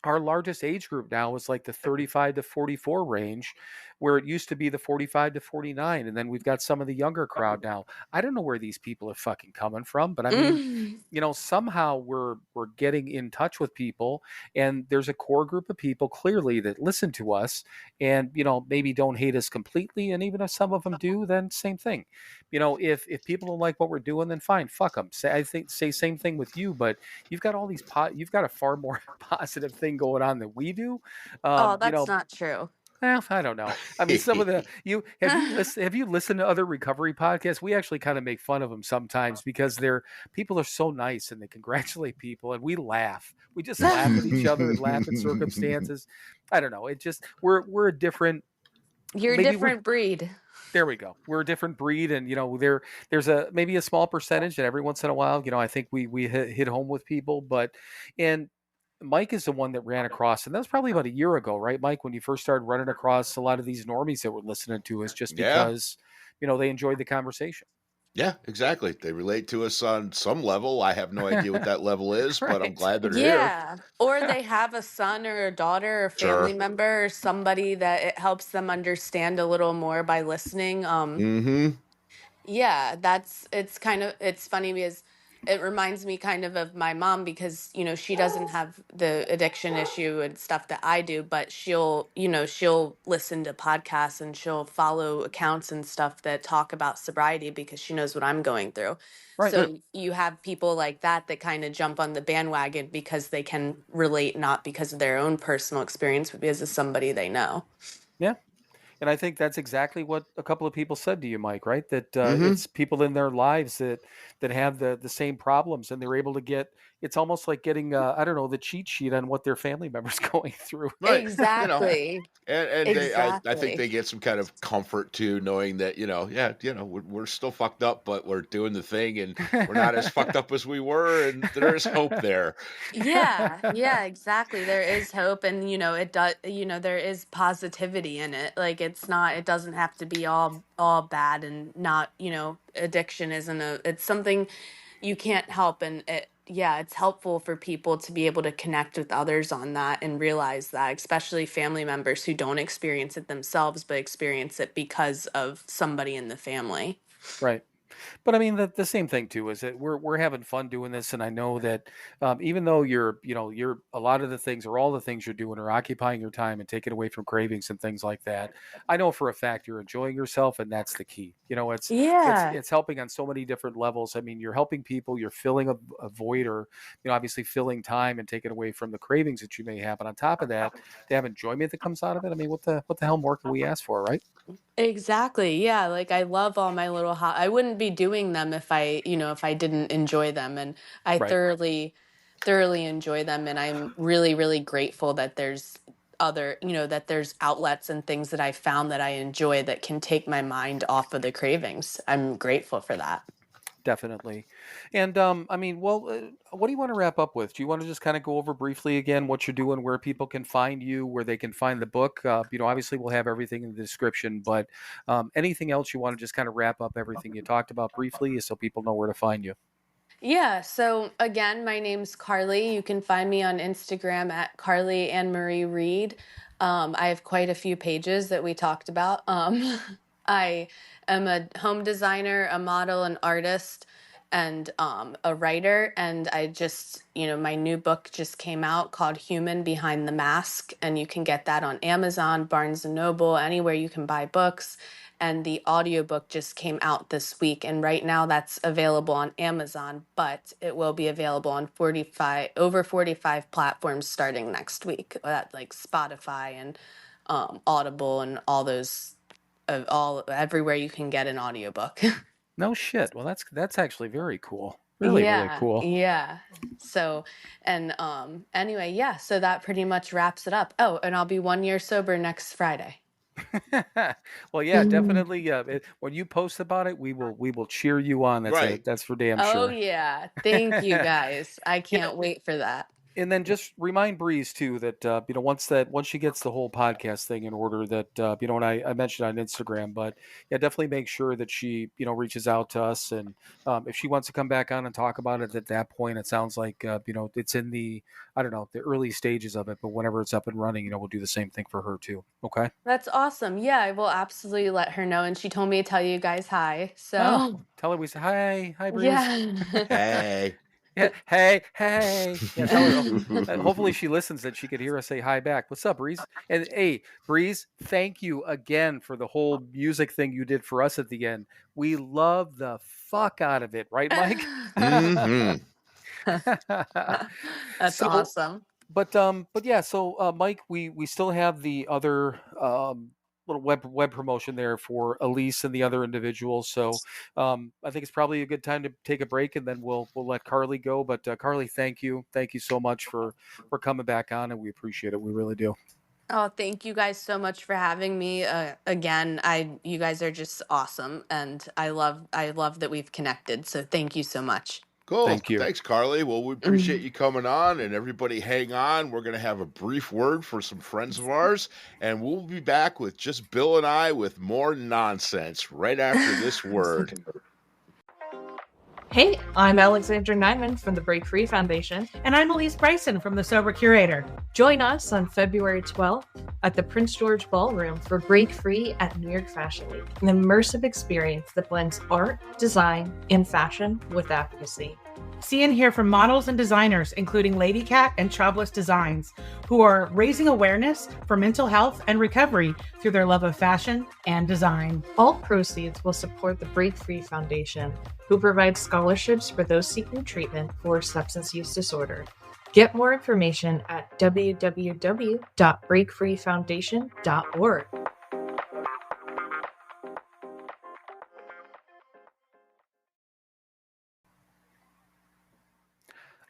our largest age group now is like the 35 to 44 range, where it used to be the 45 to 49. And then we've got some of the younger crowd now. I don't know where these people are fucking coming from, but I mean, Mm. somehow we're getting in touch with people, and there's a core group of people clearly that listen to us, and maybe don't hate us completely, and even if some of them do, then same thing. If people don't like what we're doing, then fine, fuck them. Say same thing with you, but you've got all these you've got a far more positive thing going on than we do. Oh, You that's know, not true. well, I don't know. I mean, some of the have you listened to other recovery podcasts? We actually kind of make fun of them sometimes because people are so nice and they congratulate people, and we laugh. We just laugh at each other and laugh at circumstances. I don't know. It just we're a different. You're a Maybe we're different breed. there we go. We're a different breed, and there's a maybe a small percentage that every once in a while, I think we hit home with people, but and Mike is the one that ran across, and that was probably about a year ago, right, Mike, when you first started running across a lot of these normies that were listening to us, just Yeah. because they enjoyed the conversation. Yeah, exactly. They relate to us on some level. I have no idea what that level is, but I'm Right. glad they're here. Yeah. Or they have a son or a daughter or family Sure. member or somebody that it helps them understand a little more by listening. Mm-hmm. Yeah, it's funny because it reminds me kind of my mom because, she doesn't have the addiction issue and stuff that I do, but she'll listen to podcasts and she'll follow accounts and stuff that talk about sobriety because she knows what I'm going through. Right. So you have people like that kind of jump on the bandwagon because they can relate, not because of their own personal experience, but because of somebody they know. Yeah. And I think that's exactly what a couple of people said to you, Mike, right? That Mm-hmm. it's people in their lives that have the same problems, and they're able to get. It's almost like getting I don't know, the cheat sheet on what their family members going through. Right. Exactly. And I think Exactly. they get some kind of comfort too, knowing that, yeah, we're still fucked up, but we're doing the thing and we're not as fucked up as we were. And there's hope there. Yeah, yeah, exactly. There is hope, and it does, there is positivity in it. Like it doesn't have to be all bad and not, addiction isn't it's something you can't help, and it's helpful for people to be able to connect with others on that and realize that, especially family members who don't experience it themselves but experience it because of somebody in the family. Right. But I mean, the same thing too is that we're having fun doing this, and I know that even though you're a lot of the things or all the things you're doing are occupying your time and taking away from cravings and things like that, I know for a fact you're enjoying yourself, and that's the key. Yeah. It's helping on so many different levels. I mean, you're helping people, you're filling a void, or obviously filling time and taking away from the cravings that you may have, and on top of that, to have enjoyment that comes out of it. I mean, what the hell more can we ask for, right? Exactly. Yeah, like I love all my little I wouldn't be doing them if I didn't enjoy them, and I Right. thoroughly enjoy them, and I'm really really grateful that there's that there's outlets and things that I found that I enjoy that can take my mind off of the cravings. I'm grateful for that. Definitely. And I mean, well, what do you want to wrap up with? Do you want to just kind of go over briefly again what you're doing, where people can find you, where they can find the book? Obviously, we'll have everything in the description, but anything else you want to just kind of wrap up everything you talked about briefly so people know where to find you? Yeah, so again, my name's Carly. You can find me on Instagram at Carly Ann Marie Reed. I have quite a few pages that we talked about. I am a home designer, a model, an artist, and a writer. And my new book just came out called Human Behind the Mask. And you can get that on Amazon, Barnes and Noble, anywhere you can buy books. And the audiobook just came out this week, and right now that's available on Amazon, but it will be available on over 45 platforms starting next week, like Spotify and Audible and all those all everywhere you can get an audiobook. No shit. Well, that's actually very cool. Really, really Yeah, cool. yeah. So, and anyway, yeah, so that pretty much wraps it up. Oh, and I'll be 1 year sober next Friday. Well, yeah, definitely. When you post about it, we will cheer you on. Right. That's for damn Oh sure. yeah. Thank you guys. I Yeah. can't wait for that. And then just remind Breeze too that once she gets the whole podcast thing in order, that and I mentioned on Instagram, but yeah, definitely make sure that she reaches out to us, and if she wants to come back on and talk about it at that point, it sounds like it's in the, I don't know, the early stages of it, but whenever it's up and running, we'll do the same thing for her too. Okay. That's awesome. Yeah, I will absolutely let her know. And she told me to tell you guys hi. So Oh, tell her we say hi, Breeze. yeah. Hey. Yeah, hey. Yeah, tell her. Hopefully she listens that she could hear us say hi back. What's up, Breeze? And hey, Breeze, thank you again for the whole music thing you did for us at the end. We love the fuck out of it, right, Mike? Mm-hmm. That's So, awesome. but yeah. So, Mike, we still have the other little web promotion there for Elise and the other individuals. So, I think it's probably a good time to take a break, and then we'll let Carly go. But Carly, thank you so much for coming back on, and we appreciate it. We really do. Oh, thank you guys so much for having me. Again, you guys are just awesome, and I love that we've connected. So thank you so much. Cool. Thank you. Thanks, Carly. Well, we appreciate you coming on, and everybody hang on. We're going to have a brief word for some friends of ours, and we'll be back with just Bill and I with more nonsense right after this word. Hey, I'm Alexandra Nyman from the Break Free Foundation. And I'm Elise Bryson from the Sober Curator. Join us on February 12th at the Prince George Ballroom for Break Free at New York Fashion Week, an immersive experience that blends art, design, and fashion with advocacy. See and hear from models and designers, including Lady Cat and Troublous Designs, who are raising awareness for mental health and recovery through their love of fashion and design. All proceeds will support the Break Free Foundation, who provides scholarships for those seeking treatment for substance use disorder. Get more information at www.breakfreefoundation.org.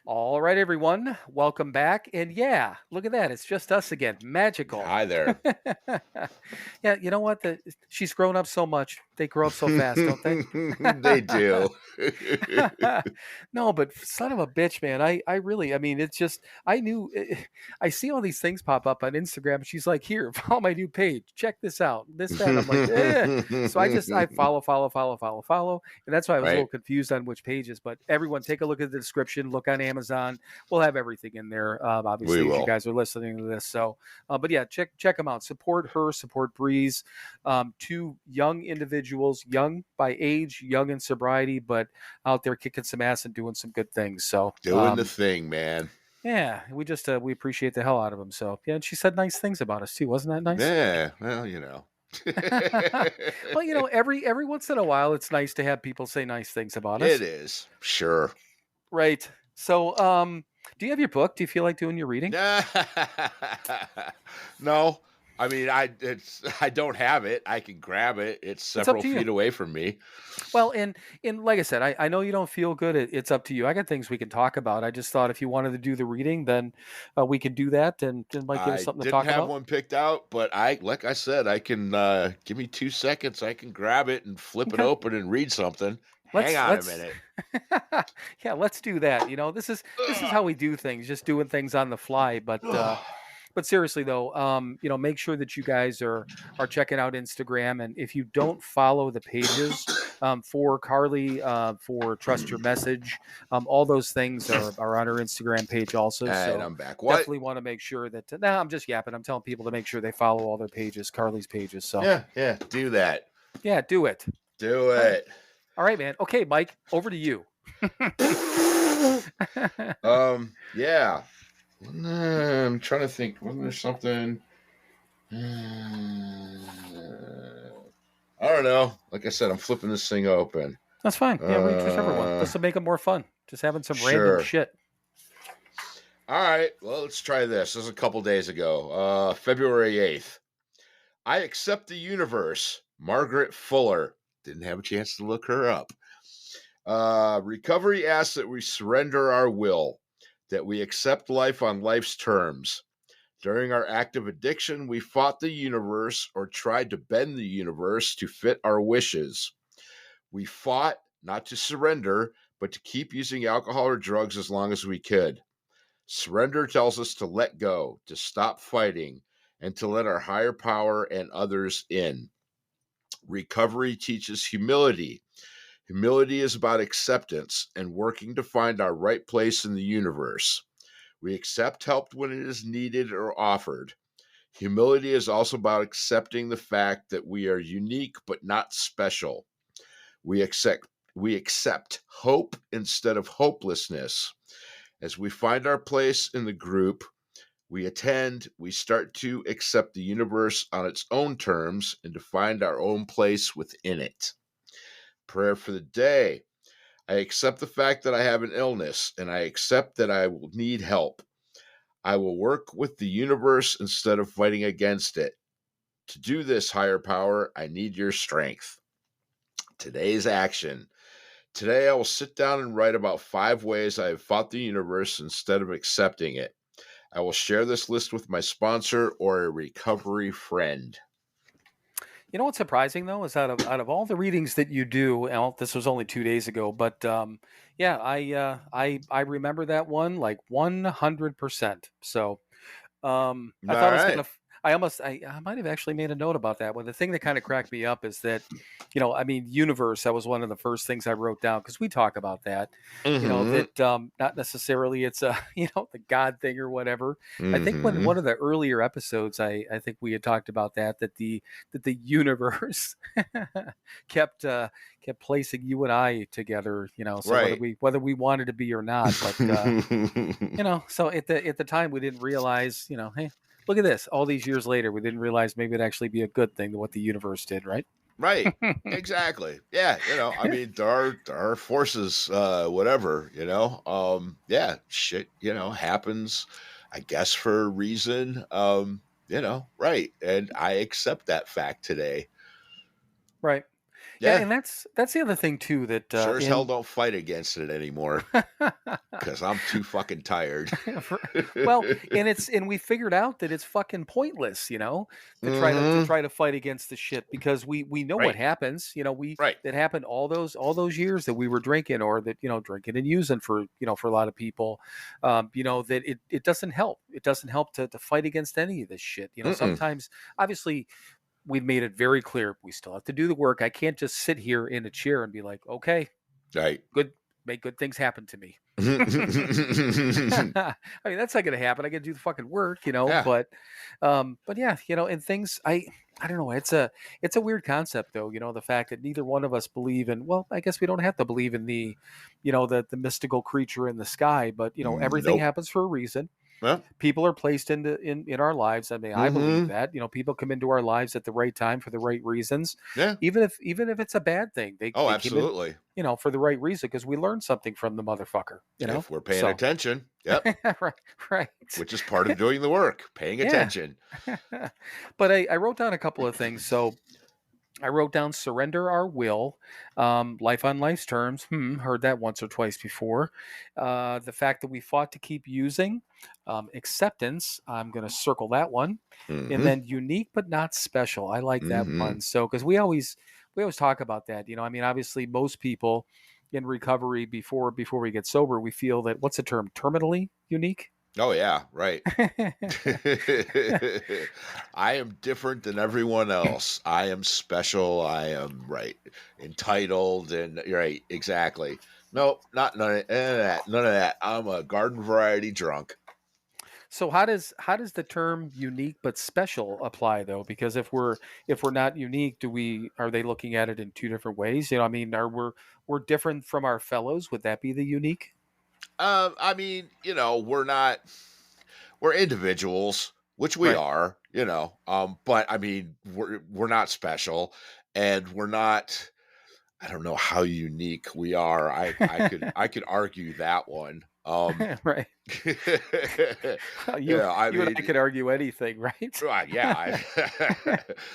All right, everyone, welcome back. And yeah, look at that. It's just us again. Magical. Hi there. Yeah, you know what? She's grown up so much. They grow up so fast, don't they? They do. No, but son of a bitch, man. I really, I mean, it's just, I see all these things pop up on Instagram. She's like, here, follow my new page. Check this out. This, that. I'm like, eh. So I follow. And that's why I was a little confused on which pages. But everyone, take a look at the description. Look on Amazon. We'll have everything in there, obviously, if you guys are listening to this. So, but yeah, check them out. Support her, support Breeze. Two young individuals, young by age, young in sobriety, but out there kicking some ass and doing some good things. So doing the thing, man. Yeah, we just we appreciate the hell out of them. So yeah, and she said nice things about us too. Wasn't that nice? Yeah, well, you know. Well, you know, every once in a while, it's nice to have people say nice things about us. It is, sure. Right. So, do you have your book? Do you feel like doing your reading? No. I mean, I don't have it. I can grab it. It's several feet away from me. Well, and like I said, I know you don't feel good. It's up to you. I got things we can talk about. I just thought if you wanted to do the reading, then we could do that, and it might give us something to talk about. I didn't have one picked out, but like I said, I can give me 2 seconds. I can grab it and flip it open and read something. Hang on a minute. Yeah, let's do that. You know, this is how we do things, just doing things on the fly. But seriously though, make sure that you guys are checking out Instagram, and if you don't follow the pages for Carly, for Trust Your Message, all those things are on her Instagram page also. And so I'm back. What? Definitely want to make sure that. I'm just yapping. I'm telling people to make sure they follow all their pages, Carly's pages. So yeah, do that. Yeah, do it. Do it. All right, man. Okay, Mike, over to you. Yeah. I'm trying to think. Wasn't there something? I don't know. Like I said, I'm flipping this thing open. That's fine. Yeah, we just everyone. This will make it more fun. Just having some random shit. All right. Well, let's try this. This is a couple days ago. February 8th. I accept the universe. Margaret Fuller. Didn't have a chance to look her up. Recovery asks that we surrender our will, that we accept life on life's terms. During our active addiction, we fought the universe or tried to bend the universe to fit our wishes. We fought not to surrender, but to keep using alcohol or drugs as long as we could. Surrender tells us to let go, to stop fighting, and to let our higher power and others in. Recovery teaches humility. Humility is about acceptance and working to find our right place in the universe. We accept help when it is needed or offered. Humility is also about accepting the fact that we are unique but not special. We accept hope instead of hopelessness. As we find our place in the group we attend, we start to accept the universe on its own terms and to find our own place within it. Prayer for the day. I accept the fact that I have an illness and I accept that I will need help. I will work with the universe instead of fighting against it. To do this, higher power, I need your strength. Today's action. Today, I will sit down and write about 5 ways I have fought the universe instead of accepting it. I will share this list with my sponsor or a recovery friend. You know what's surprising though is out of all the readings that you do, well, this was only 2 days ago, but yeah, I remember that one like 100%. So I All thought it was right. gonna. I might have actually made a note about that one. The thing that kind of cracked me up is that, I mean, universe. That was one of the first things I wrote down because we talk about that. That not necessarily it's a the God thing or whatever. I think when one of the earlier episodes, I think we had talked about that the universe kept placing you and I together. So Right. whether we wanted to be or not, but so at the time we didn't realize, hey, look at this. All these years later, we didn't realize maybe it'd actually be a good thing to what the universe did, right? Right. Exactly. Yeah. I mean, there are forces, whatever, yeah, shit, happens, I guess, for a reason, right. And I accept that fact today. Right. Yeah, Yeah. and that's the other thing too that Sure as hell don't fight against it anymore because I'm too fucking tired. Well, and we figured out that it's fucking pointless, to try to fight against the shit because we know what Right. happens. Right. That happened all those years that we were drinking or that drinking and using for for a lot of people. That it doesn't help. It doesn't help to fight against any of this shit. Sometimes obviously we've made it very clear we still have to do the work. I can't just sit here in a chair and be like, okay, Right. make good things happen to me. I mean, that's not going to happen. I got to do the fucking work, Yeah. but yeah, and things, I don't know. It's a weird concept though, the fact that neither one of us believe in, well, I guess we don't have to believe in the mystical creature in the sky, but everything Nope. happens for a reason. Well, People are placed in our lives. I mean, I believe that people come into our lives at the right time for the right reasons. yeah. Even if it's a bad thing, they came in, Absolutely. for the right reason because we learned something from the motherfucker. If we're paying attention. Yep. right. Which is part of doing the work, paying attention. But I wrote down a couple of things. So I wrote down surrender our will, life on life's terms. Heard that once or twice before. The fact that we fought to keep using, acceptance. I'm going to circle that one, and then unique but not special. I like that one. So because we always talk about that. I mean, obviously most people in recovery before we get sober, we feel that what's the term? Terminally unique. Oh yeah, right. I am different than everyone else. I am special. I am entitled, and right, exactly. No, not none of that. None of that. I'm a garden variety drunk. So how does the term unique but special apply though? Because if we're not unique, are they looking at it in two different ways? I mean, we're different from our fellows? Would that be the unique? I mean, we're individuals, which we Right. are, but I mean, we're not special, and we're not. I don't know how unique we are. I could argue that one. Right. You and I could argue anything, right? Yeah,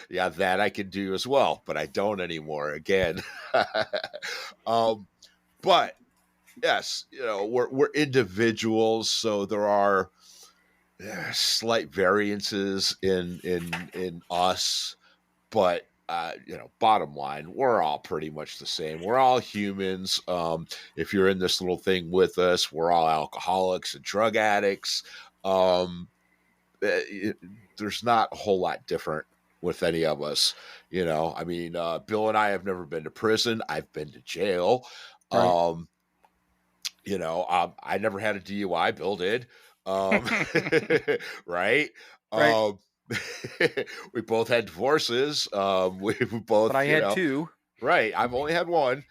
yeah, that I can do as well, but I don't anymore. Again, but yes, we're individuals, so there are slight variances in us, but bottom line, we're all pretty much the same. We're all humans. If you're in this little thing with us, we're all alcoholics and drug addicts. There's not a whole lot different with any of us. I mean, Bill and I have never been to prison. I've been to jail. Right. I never had a DUI. Bill did. Right. Right. We both had divorces. We both, But I had two. right. I've only had one.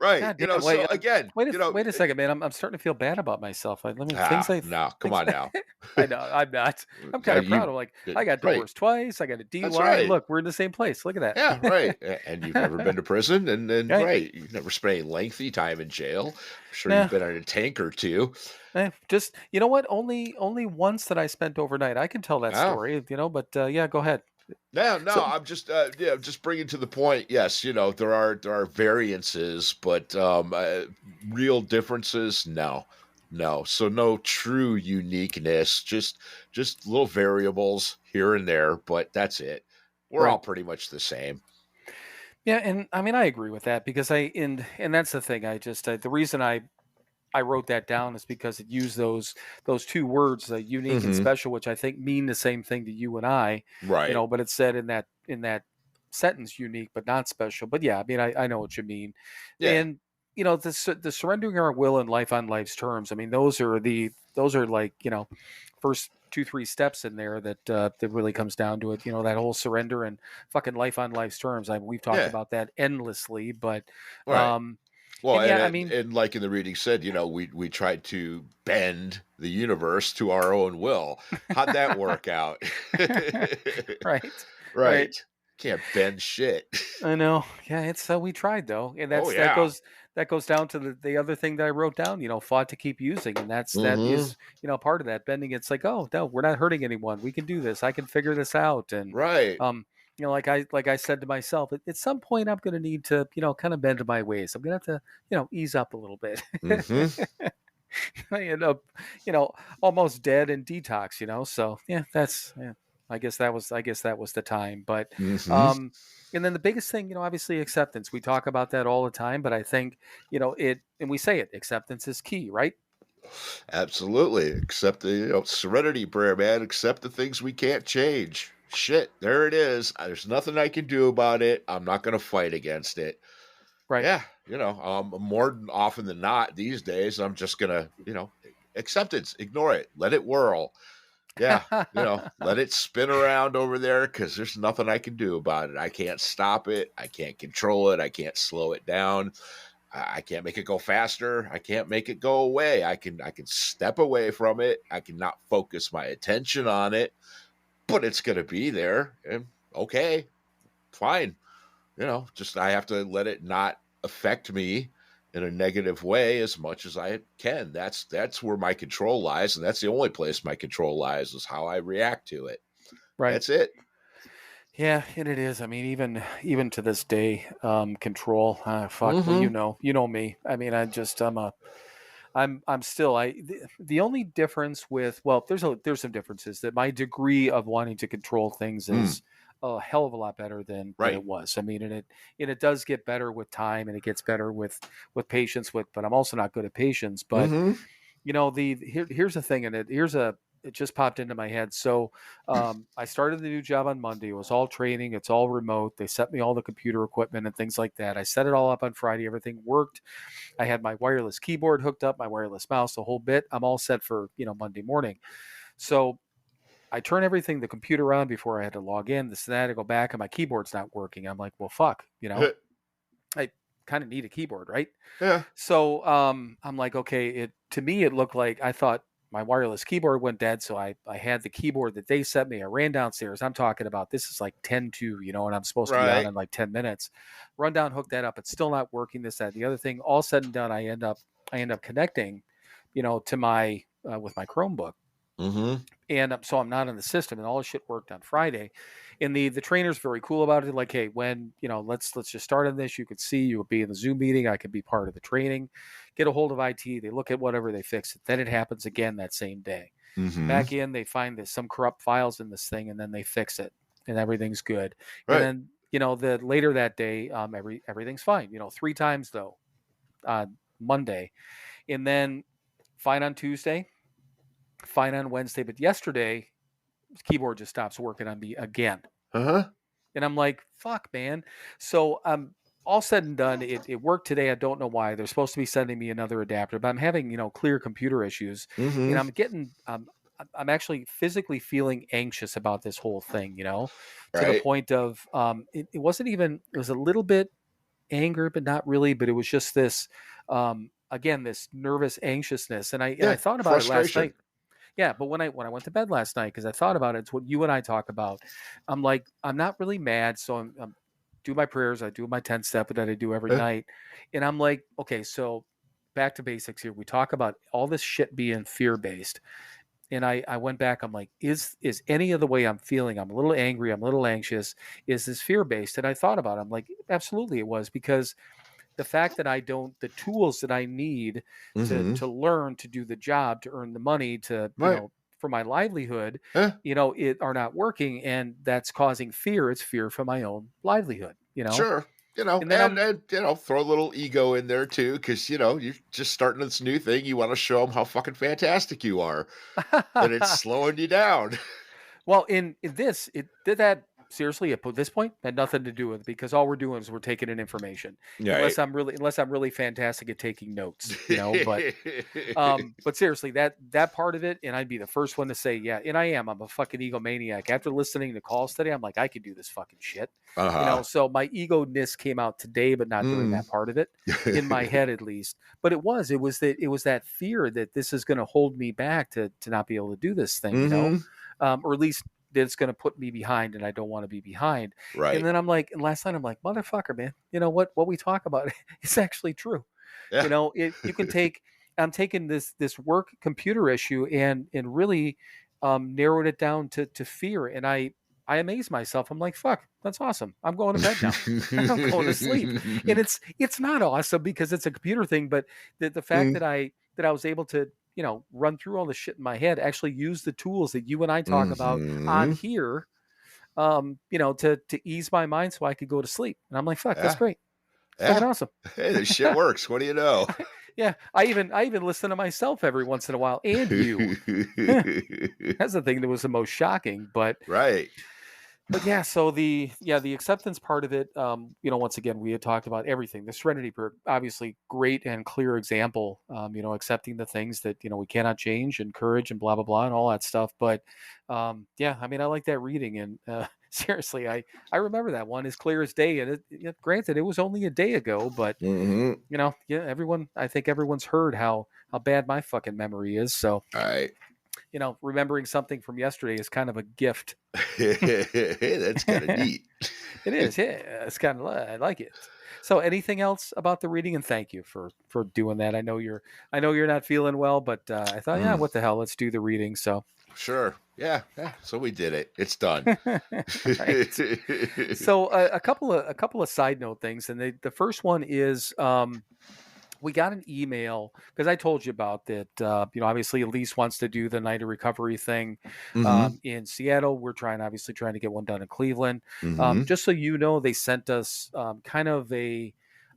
Right. God damn, So again, wait a second, man. I'm starting to feel bad about myself. no, come on now. I know I'm not. I'm kind of proud. I'm like, I got right. divorced twice. I got a DUI. right. Look, we're in the same place. Look at that. Yeah, right. And you've never been to prison, and Right. right, you've never spent any lengthy time in jail. I'm sure Nah. you've been on a tank or two. Just you know what? Only once that I spent overnight. I can tell that Oh. story. But yeah, go ahead. No, So- I'm just bringing to the point. Yes, there are variances, but real differences, no. So no true uniqueness, just little variables here and there, but that's it. We're all pretty much the same. Yeah, and I mean I agree with that because and that's the thing. The reason I wrote that down is because it used those two words, unique and Mhm. special, which I think mean the same thing to you and I. Right. But it said in that sentence, unique but not special. But yeah, I mean I know what you mean. Yeah. And the surrendering our will and life on life's terms. I mean those are like first 2-3 steps in there that really comes down to it. That whole surrender and fucking life on life's terms. We've talked Yeah. about that endlessly, but Right. Well, and yeah, and, I mean- and like in the reading said, we tried to bend the universe to our own will. How'd that work out? right. Right. Can't bend shit. I know. Yeah, it's we tried though, and Oh, yeah. that goes down to the other thing that I wrote down. Fought to keep using, and that is part of that bending. It's like, oh no, we're not hurting anyone. We can do this. I can figure this out. And Right. like I said to myself, at some point I'm going to need to kind of bend my ways. I'm going to have to ease up a little bit. Mhm. I end up almost dead in detox. So yeah, I guess that was the time. But Mhm. and then the biggest thing, obviously acceptance. We talk about that all the time, but I think, and we say it, acceptance is key, right? Absolutely. Accept the serenity prayer, man. Accept the things we can't change. Shit, there it is. There's nothing I can do about it. I'm not going to fight against it. Right. Yeah, more often than not these days, I'm just going to, acceptance, ignore it, let it whirl. Yeah, let it spin around over there because there's nothing I can do about it. I can't stop it. I can't control it. I can't slow it down. I can't make it go faster. I can't make it go away. I can step away from it. I cannot focus my attention on it, but it's going to be there. And okay, fine. Just I have to let it not affect me in a negative way as much as I can. That's where my control lies, and that's the only place my control lies is how I react to it. Right. That's it. Yeah, and it is. I mean, even to this day, control. Fuck. Well, you know me. I mean, I'm still. The only difference with there's some differences that my degree of wanting to control things is a hell of a lot better than it was. I mean, and it does get better with time, and it gets better with patience. But I'm also not good at patience. But here's the thing, and it just popped into my head. So I started the new job on Monday. It was all training. It's all remote. They sent me all the computer equipment and things like that. I set it all up on Friday. Everything worked. I had my wireless keyboard hooked up, my wireless mouse, the whole bit. I'm all set for Monday morning. So I turn the computer on before I had to log in, this and that. I go back and my keyboard's not working. I'm like, well, fuck, I kind of need a keyboard, right? Yeah. So I'm like, okay, to me, it looked like I thought my wireless keyboard went dead. So I had the keyboard that they sent me. I ran downstairs. I'm talking about this is like 10-2, and I'm supposed to be out in like 10 minutes. Run down, hook that up. It's still not working. This, that, the other thing. All said and done, I end up connecting, to my with my Chromebook. Mm-hmm. And so I'm not in the system, and all this shit worked on Friday. And the trainer's very cool about it. Like, hey, when let's just start on this. You could see, you would be in the Zoom meeting. I could be part of the training. Get a hold of IT. They look at whatever, they fix it. Then it happens again that same day. Mm-hmm. Back in, they find there's some corrupt files in this thing, and then they fix it. and everything's good. And Right. then, the later that day, everything's fine. 3 times though, Monday, and then fine on Tuesday, fine on Wednesday, but yesterday, keyboard just stops working on me again. Uh-huh. And I'm like, fuck, man. So all said and done, it worked today. I don't know why. They're supposed to be sending me another adapter, but I'm having, clear computer issues. And I'm actually physically feeling anxious about this whole thing, to the Right. point of it wasn't even, it was a little bit anger, but not really. But it was just this, again, this nervous anxiousness. And I Yeah. thought about it last Frustration. night. Yeah, but when I went to bed last night, because I thought about it, it's what you and I talk about. I'm like, I'm not really mad, so I'm do my prayers, I do my 10 step that I do every Yeah. night, and I'm like, okay, so back to basics here. We talk about all this shit being fear based, and I went back. I'm like, is any of the way I'm feeling? I'm a little angry. I'm a little anxious. Is this fear based? And I thought about it. I'm like, absolutely, it was because the fact that I don't the tools that I need to learn to do the job, to earn the money, to Right. for my livelihood, Yeah. it are not working, and that's causing fear. It's fear for my own livelihood, Sure. and then And throw a little ego in there too, because you're just starting this new thing. You want to show them how fucking fantastic you are, and it's slowing you down. Well, in this, it did that seriously at this point had nothing to do with it, because all we're doing is we're taking in information. Right. Unless I'm really fantastic at taking notes, but seriously, that part of it, and I'd be the first one to say, yeah, and I'm a fucking egomaniac. After listening to calls today, I'm like, I could do this fucking shit, Uh-huh. So my ego-ness came out today, but not during that part of it, in my head at least. But it was that fear that this is going to hold me back to not be able to do this thing, or at least that it's going to put me behind, and I don't want to be behind. And Right. then I'm like, and last night I'm like, motherfucker, man, what we talk about is actually true. Yeah. You can take, I'm taking this work computer issue and really narrowed it down to fear. And I amaze myself. I'm like, fuck, that's awesome. I'm going to bed now. I'm going to sleep. And it's not awesome because it's a computer thing, but the fact that I was able to, run through all the shit in my head, actually use the tools that you and I talk about on here, to ease my mind so I could go to sleep. And I'm like, fuck, that's Yeah. great. It's fucking Yeah. awesome. Hey, this shit works. What do you know? Yeah, I even listen to myself every once in a while, and you. That's the thing that was the most shocking, but Right. yeah. So the acceptance part of it, once again, we had talked about everything. The Serenity Prayer, obviously, great and clear example. Accepting the things that we cannot change, and courage, and blah blah blah, and all that stuff. But yeah, I mean, I like that reading, and seriously, I remember that one as clear as day. And granted, it was only a day ago, but yeah, I think everyone's heard how bad my fucking memory is. So, Right. remembering something from yesterday is kind of a gift. Hey, that's kind of neat. It is. Yeah, it's kind of, I like it. So, anything else about the reading? And thank you for doing that. I know you're not feeling well, but I thought, yeah, what the hell? Let's do the reading. So, Sure. Yeah. So we did it. It's done. right. So, a couple of side note things, and the first one is, we got an email because I told you about that. Obviously, Elise wants to do the night of recovery thing in Seattle. We're obviously trying to get one done in Cleveland. Just so you know, they sent us kind of a,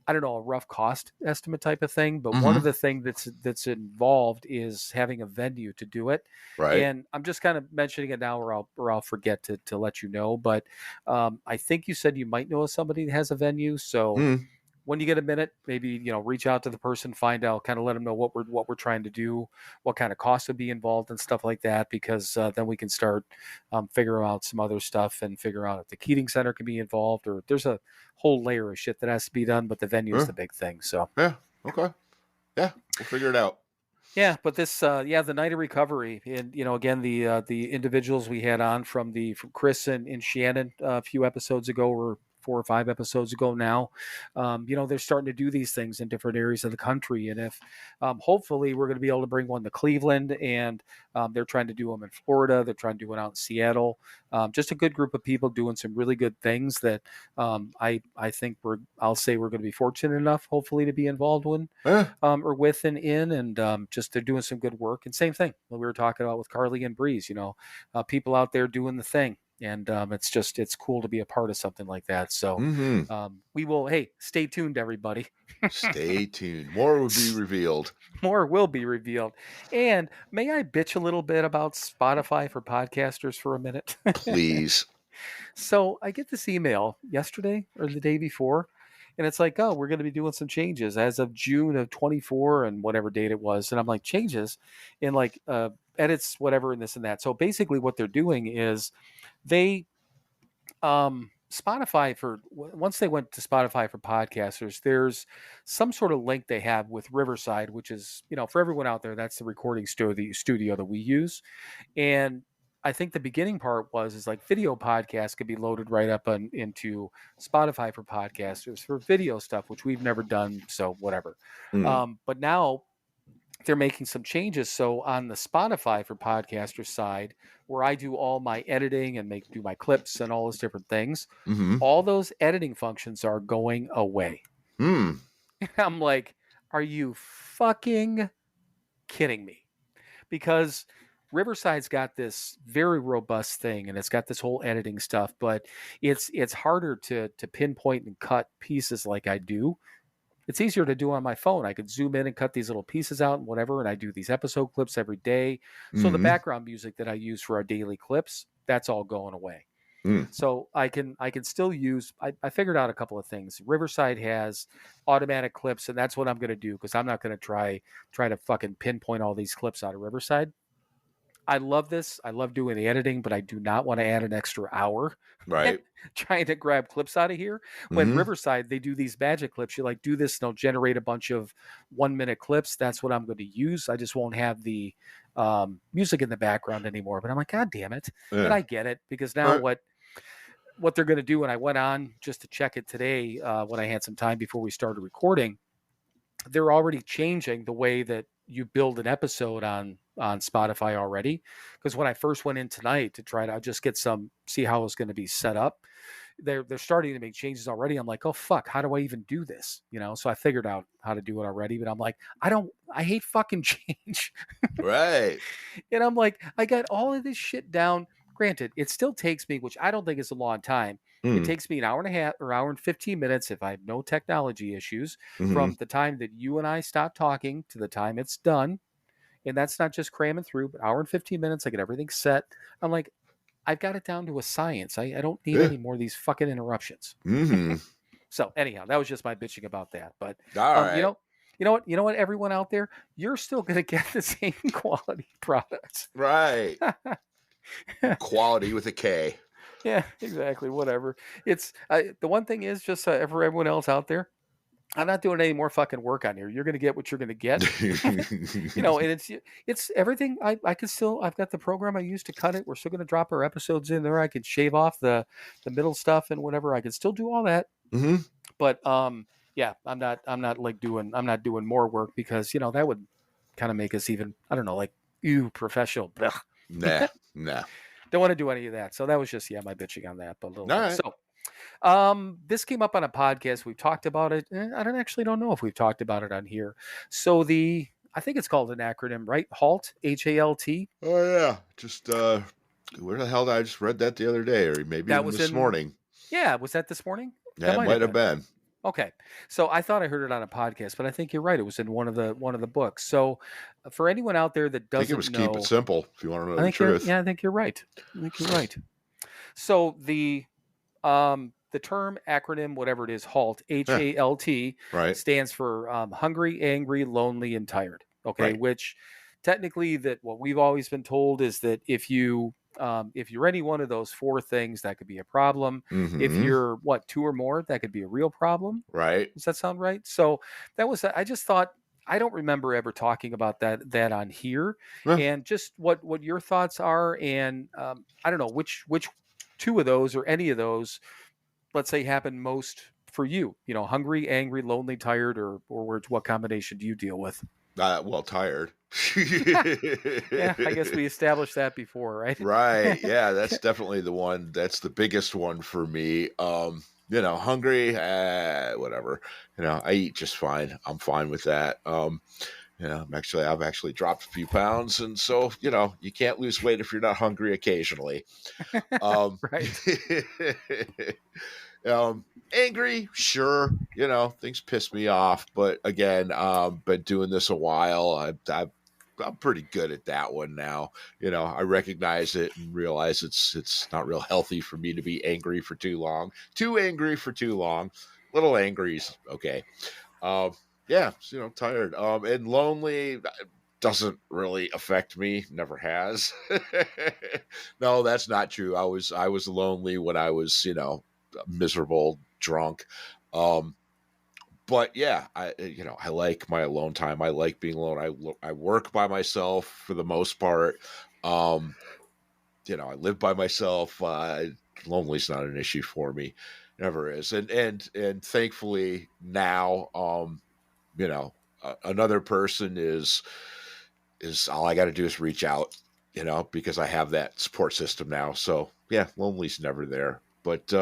I don't know, a rough cost estimate type of thing. But one of the things that's involved is having a venue to do it. Right. And I'm just kind of mentioning it now, or I'll forget to let you know. But I think you said you might know of somebody that has a venue, so. When you get a minute, maybe reach out to the person, find out, kind of let them know what we're trying to do, what kind of costs would be involved, and stuff like that. Because then we can start figuring out some other stuff and figure out if the Keating Center can be involved, or there's a whole layer of shit that has to be done. But the venue is the big thing. So yeah, okay, yeah, we'll figure it out. Yeah, but this, the night of recovery, and again, the individuals we had on from Chris and Shannon a few episodes ago, or 4 or 5 episodes ago now, they're starting to do these things in different areas of the country, and if hopefully we're going to be able to bring one to Cleveland, and they're trying to do them in Florida, they're trying to do it out in Seattle, just a good group of people doing some really good things that I think I'll say we're going to be fortunate enough, hopefully, to be involved with, or with and in, and just they're doing some good work. And same thing we were talking about with Carly and Breeze, people out there doing the thing. and it's cool to be a part of something like that. So we will. Hey, stay tuned, everybody. Stay tuned. More will be revealed. More will be revealed. And may I bitch a little bit about Spotify for podcasters for a minute? Please. So I get this email yesterday or the day before, and it's like, oh, we're going to be doing some changes as of June of 24 and whatever date it was. And I'm like, changes in like edits, whatever, and this and that. So basically what they're doing is they Spotify for once they went to Spotify for podcasters, there's some sort of link they have with Riverside, which is, for everyone out there, that's the recording studio that we use. And I think the beginning part is like video podcasts could be loaded right up into Spotify for podcasters for video stuff, which we've never done. So whatever. But now they're making some changes. So on the Spotify for podcaster side, where I do all my editing and do my clips and all those different things, all those editing functions are going away. I'm like, are you fucking kidding me? Because Riverside's got this very robust thing, and it's got this whole editing stuff, but it's harder to pinpoint and cut pieces like I do. It's easier to do on my phone. I could zoom in and cut these little pieces out and whatever, and I do these episode clips every day. So the background music that I use for our daily clips, that's all going away. So I can still use, I figured out a couple of things. Riverside has automatic clips, and that's what I'm going to do, because I'm not going to try to fucking pinpoint all these clips out of Riverside. I love this. I love doing the editing, but I do not want to add an extra hour trying to grab clips out of here. When Riverside, they do these magic clips. You like do this, and they'll generate a bunch of 1-minute clips. That's what I'm going to use. I just won't have the music in the background anymore. But I'm like, God damn it. But I get it, because now what they're going to do, and I went on just to check it today when I had some time before we started recording, they're already changing the way that you build an episode on Spotify already. Because when I first went in tonight to try to just see how it's going to be set up, they're starting to make changes already. I'm like, oh fuck, how do I even do this? So I figured out how to do it already, but I'm like, I hate fucking change. Right. And I'm like, I got all of this shit down. Granted, it still takes me, which I don't think is a long time. It takes me an hour and a half or hour and 15 minutes if I have no technology issues from the time that you and I stop talking to the time it's done. And that's not just cramming through, but hour and 15 minutes. I get everything set. I'm like, I've got it down to a science. I don't need any more of these fucking interruptions. So anyhow, that was just my bitching about that. But you know what, everyone out there, you're still going to get the same quality products. Right. Quality with a K. Yeah, exactly. Whatever. It's the one thing is just for everyone else out there, I'm not doing any more fucking work on here. You're going to get what you're going to get. And it's everything. I can still, I've got the program I use to cut it. We're still going to drop our episodes in there. I can shave off the middle stuff and whatever. I can still do all that. But yeah, I'm not doing more work, because that would kind of make us even, I don't know, like, professional. Blech. Nah. Don't want to do any of that. So that was just my bitching on that. But a little bit. Right. So this came up on a podcast. We've talked about it. I don't know if we've talked about it on here. So I think it's called an acronym, right? HALT, HALT. Oh yeah. Just where the hell did I just read that the other day, or maybe that was this morning? Yeah, was that this morning? Yeah, it might have been. Okay, so I thought I heard it on a podcast, but I think you're right. It was in one of the books. So for anyone out there that doesn't know, I think it was keep it simple. If you want to know the truth, I think you're right. So the term acronym, whatever it is, HALT, HALT, stands for hungry, angry, lonely, and tired. Okay, which technically what we've always been told is that if you're any one of those four things, that could be a problem. If you're two or more, that could be a real problem. Right. Does that sound right? So that was, I just thought, I don't remember ever talking about that on here, and just what your thoughts are. And I don't know which two of those or any of those, let's say, happen most for you, hungry, angry, lonely, tired, or what combination do you deal with? Well, tired. Yeah, I guess we established that before, right? Right. Yeah, that's definitely the one. That's the biggest one for me. Hungry, whatever. I eat just fine. I'm fine with that. Yeah, I've actually dropped a few pounds, and so you can't lose weight if you're not hungry occasionally. Um, Right. Angry, sure. Things piss me off, but again, been doing this a while. I'm pretty good at that one now. I recognize it and realize it's not real healthy for me to be angry for too long. Too angry for too long. Little angry's okay. Um, yeah, tired. And lonely doesn't really affect me. Never has. No, that's not true. I was lonely when I was miserable, drunk. Um, but yeah, I like my alone time. I like being alone. I work by myself for the most part. Um, I live by myself. Lonely's not an issue for me. Never is. And thankfully now, another person is all I got to do is reach out, because I have that support system now. So yeah, lonely's never there. But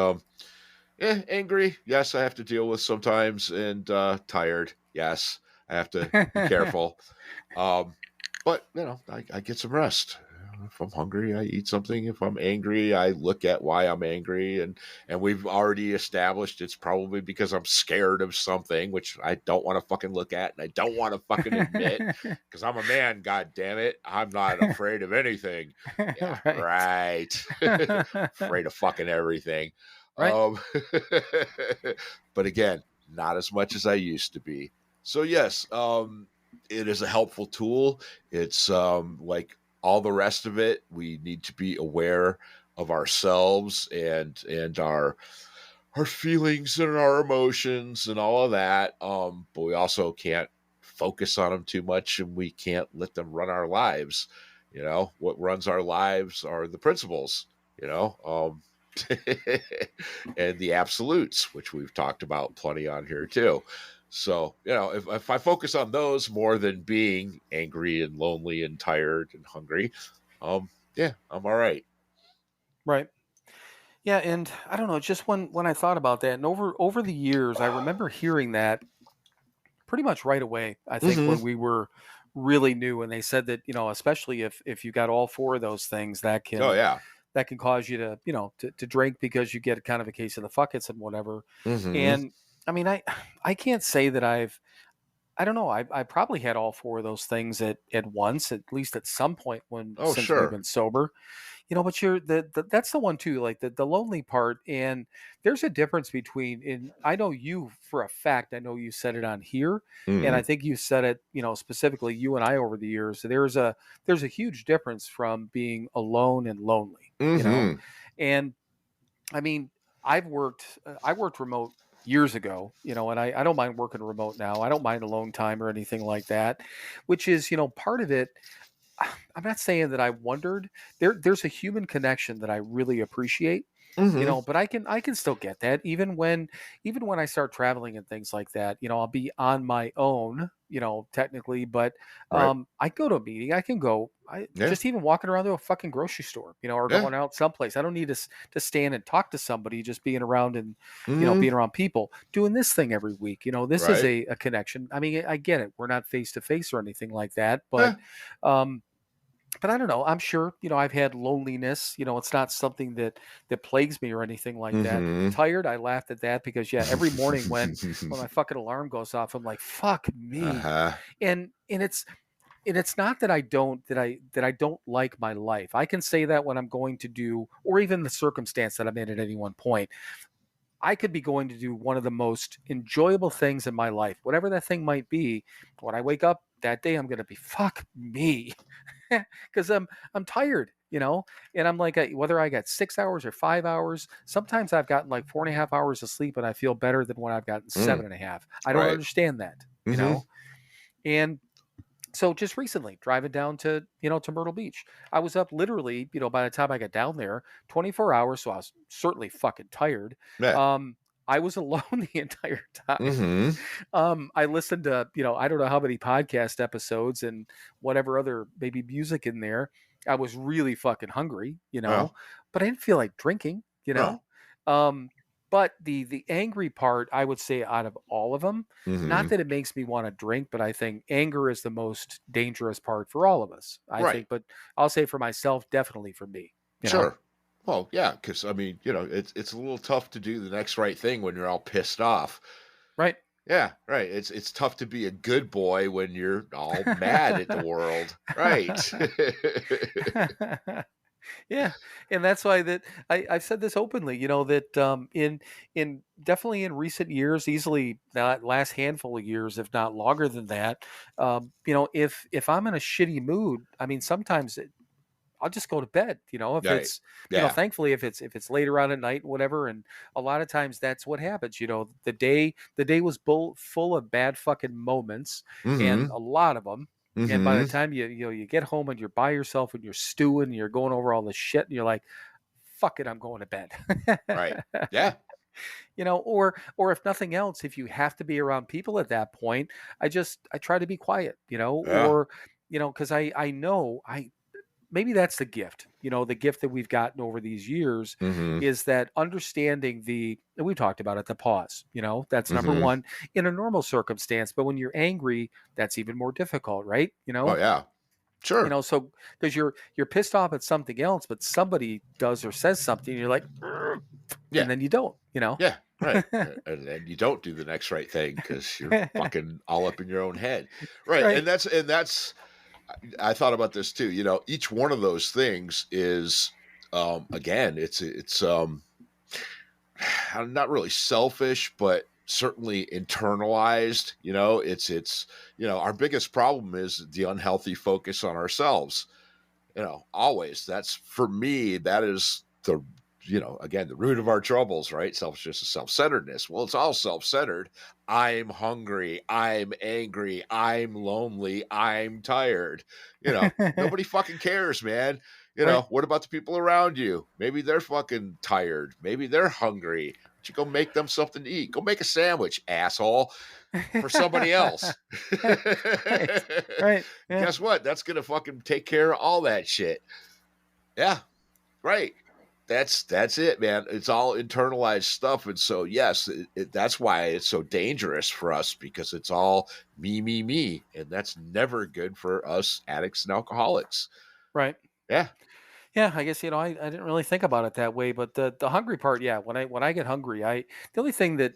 angry, yes, I have to deal with sometimes, and tired, yes, I have to be careful. But I get some rest. If I'm hungry, I eat something. If I'm angry, I look at why I'm angry, and we've already established it's probably because I'm scared of something, which I don't want to fucking look at, and I don't want to fucking admit, because I'm a man. God damn it, I'm not afraid of anything. Yeah, right. Afraid of fucking everything. Right. Um, but again, not as much as I used to be. So yes, it is a helpful tool. It's like all the rest of it. We need to be aware of ourselves and our feelings and our emotions and all of that. But we also can't focus on them too much, and we can't let them run our lives. What runs our lives are the principles. And the absolutes, which we've talked about plenty on here too. So, if I focus on those more than being angry and lonely and tired and hungry, yeah, I'm all right. Right. Yeah, and I don't know, just when I thought about that, and over the years, I remember hearing that pretty much right away. I think Mm-hmm. when we were really new, and they said that especially if you got all four of those things, Oh yeah. that can cause you to to drink because you get kind of a case of the fuckets and whatever. Mm-hmm. And I mean, I can't say that I don't know. I probably had all four of those things at once, at least at some point when Oh since we've sure. been sober. But you're that's the one too, like the lonely part. And there's a difference between, and I know you for a fact, I know you said it on here, and Mm-hmm. I think you said it, specifically you and I over the years. There's a huge difference from being alone and lonely. Mm-hmm. And I mean, I worked remote years ago, and I don't mind working remote now. I don't mind alone time or anything like that, which is, part of it. I'm not saying that I wondered. There's a human connection that I really appreciate, Mm-hmm. but I can still get that even when I start traveling and things like that. I'll be on my own, technically, but Right. I go to a meeting. I can go. I Yeah. just even walking around to a fucking grocery store, or Yeah. going out someplace. I don't need to stand and talk to somebody. Just being around and Mm-hmm. being around people. Doing this thing every week. This is Right. a connection. I mean, I get it. We're not face to face or anything like that, Yeah. um, but I don't know. I'm sure, I've had loneliness. It's not something that plagues me or anything like that. Mm-hmm. Tired, I laughed at that because yeah, every morning when my fucking alarm goes off, I'm like, fuck me. Uh-huh. And it's not that I don't like my life. I can say that when I'm going to do, or even the circumstance that I'm in at any one point. I could be going to do one of the most enjoyable things in my life, whatever that thing might be. When I wake up that day, I'm going to be fuck me because I'm tired, and I'm like, whether I got 6 hours or 5 hours, sometimes I've gotten like 4.5 hours of sleep and I feel better than when I've gotten Mm. 7.5. I don't Right. understand that, Mm-hmm. and so just recently driving down to Myrtle Beach, I was up literally, by the time I got down there, 24 hours. So I was certainly fucking tired. Yeah. I was alone the entire time. Mm-hmm. I listened to, I don't know how many podcast episodes and whatever other maybe music in there. I was really fucking hungry, Well. but I didn't feel like drinking. Oh. Um, But the angry part, I would say, out of all of them, Hmm. not that it makes me want to drink, but I think anger is the most dangerous part for all of us. I Right. think, but I'll say for myself, definitely for me. You know, Sure. Well, yeah, because I mean, it's a little tough to do the next right thing when you're all pissed off. right? Yeah, right. It's tough to be a good boy when you're all mad at the world. Right. Yeah, and that's why that I've said this openly. You know that in definitely in recent years, easily that last handful of years, if not longer than that. If I'm in a shitty mood, I mean, sometimes I'll just go to bed. If Right. it's Yeah. thankfully if it's later on at night, whatever. And a lot of times that's what happens. The day was full of bad fucking moments, and Hmm. a lot of them. And by the Hmm. time you get home and you're by yourself and you're stewing and you're going over all this shit and you're like, fuck it, I'm going to bed. Right. Yeah. Or if nothing else, if you have to be around people at that point, I try to be quiet, Yeah. or because I know I maybe that's the gift that we've gotten over these years Hmm. is that understanding and we've talked about it, the pause. That's number Hmm. one in a normal circumstance, but when you're angry, that's even more difficult, right? Oh yeah. Sure. So because you're pissed off at something else, but somebody does or says something, and you're like, "Ugh," Yeah. and then you don't. Yeah. Right. And then you don't do the next right thing because you're fucking all up in your own head. Right. Right. And that's I thought about this too. Each one of those things is again, it's not really selfish, but certainly internalized. It's our biggest problem is the unhealthy focus on ourselves. Always. That's for me, that is again, the root of our troubles, right? Selfishness and self-centeredness. Well, it's all self-centered. I'm hungry. I'm angry. I'm lonely. I'm tired. Nobody fucking cares, man. Right. What about the people around you? Maybe they're fucking tired. Maybe they're hungry. But you go make them something to eat. Go make a sandwich, asshole, for somebody else. Right. Right. Yeah. Guess what? That's gonna fucking take care of all that shit. Yeah, right. That's it, man. It's all internalized stuff, and so yes, that's why it's so dangerous for us because it's all me, and that's never good for us addicts and alcoholics. Right. Yeah. Yeah, I guess I didn't really think about it that way, but the hungry part, yeah. When I get hungry, the only thing that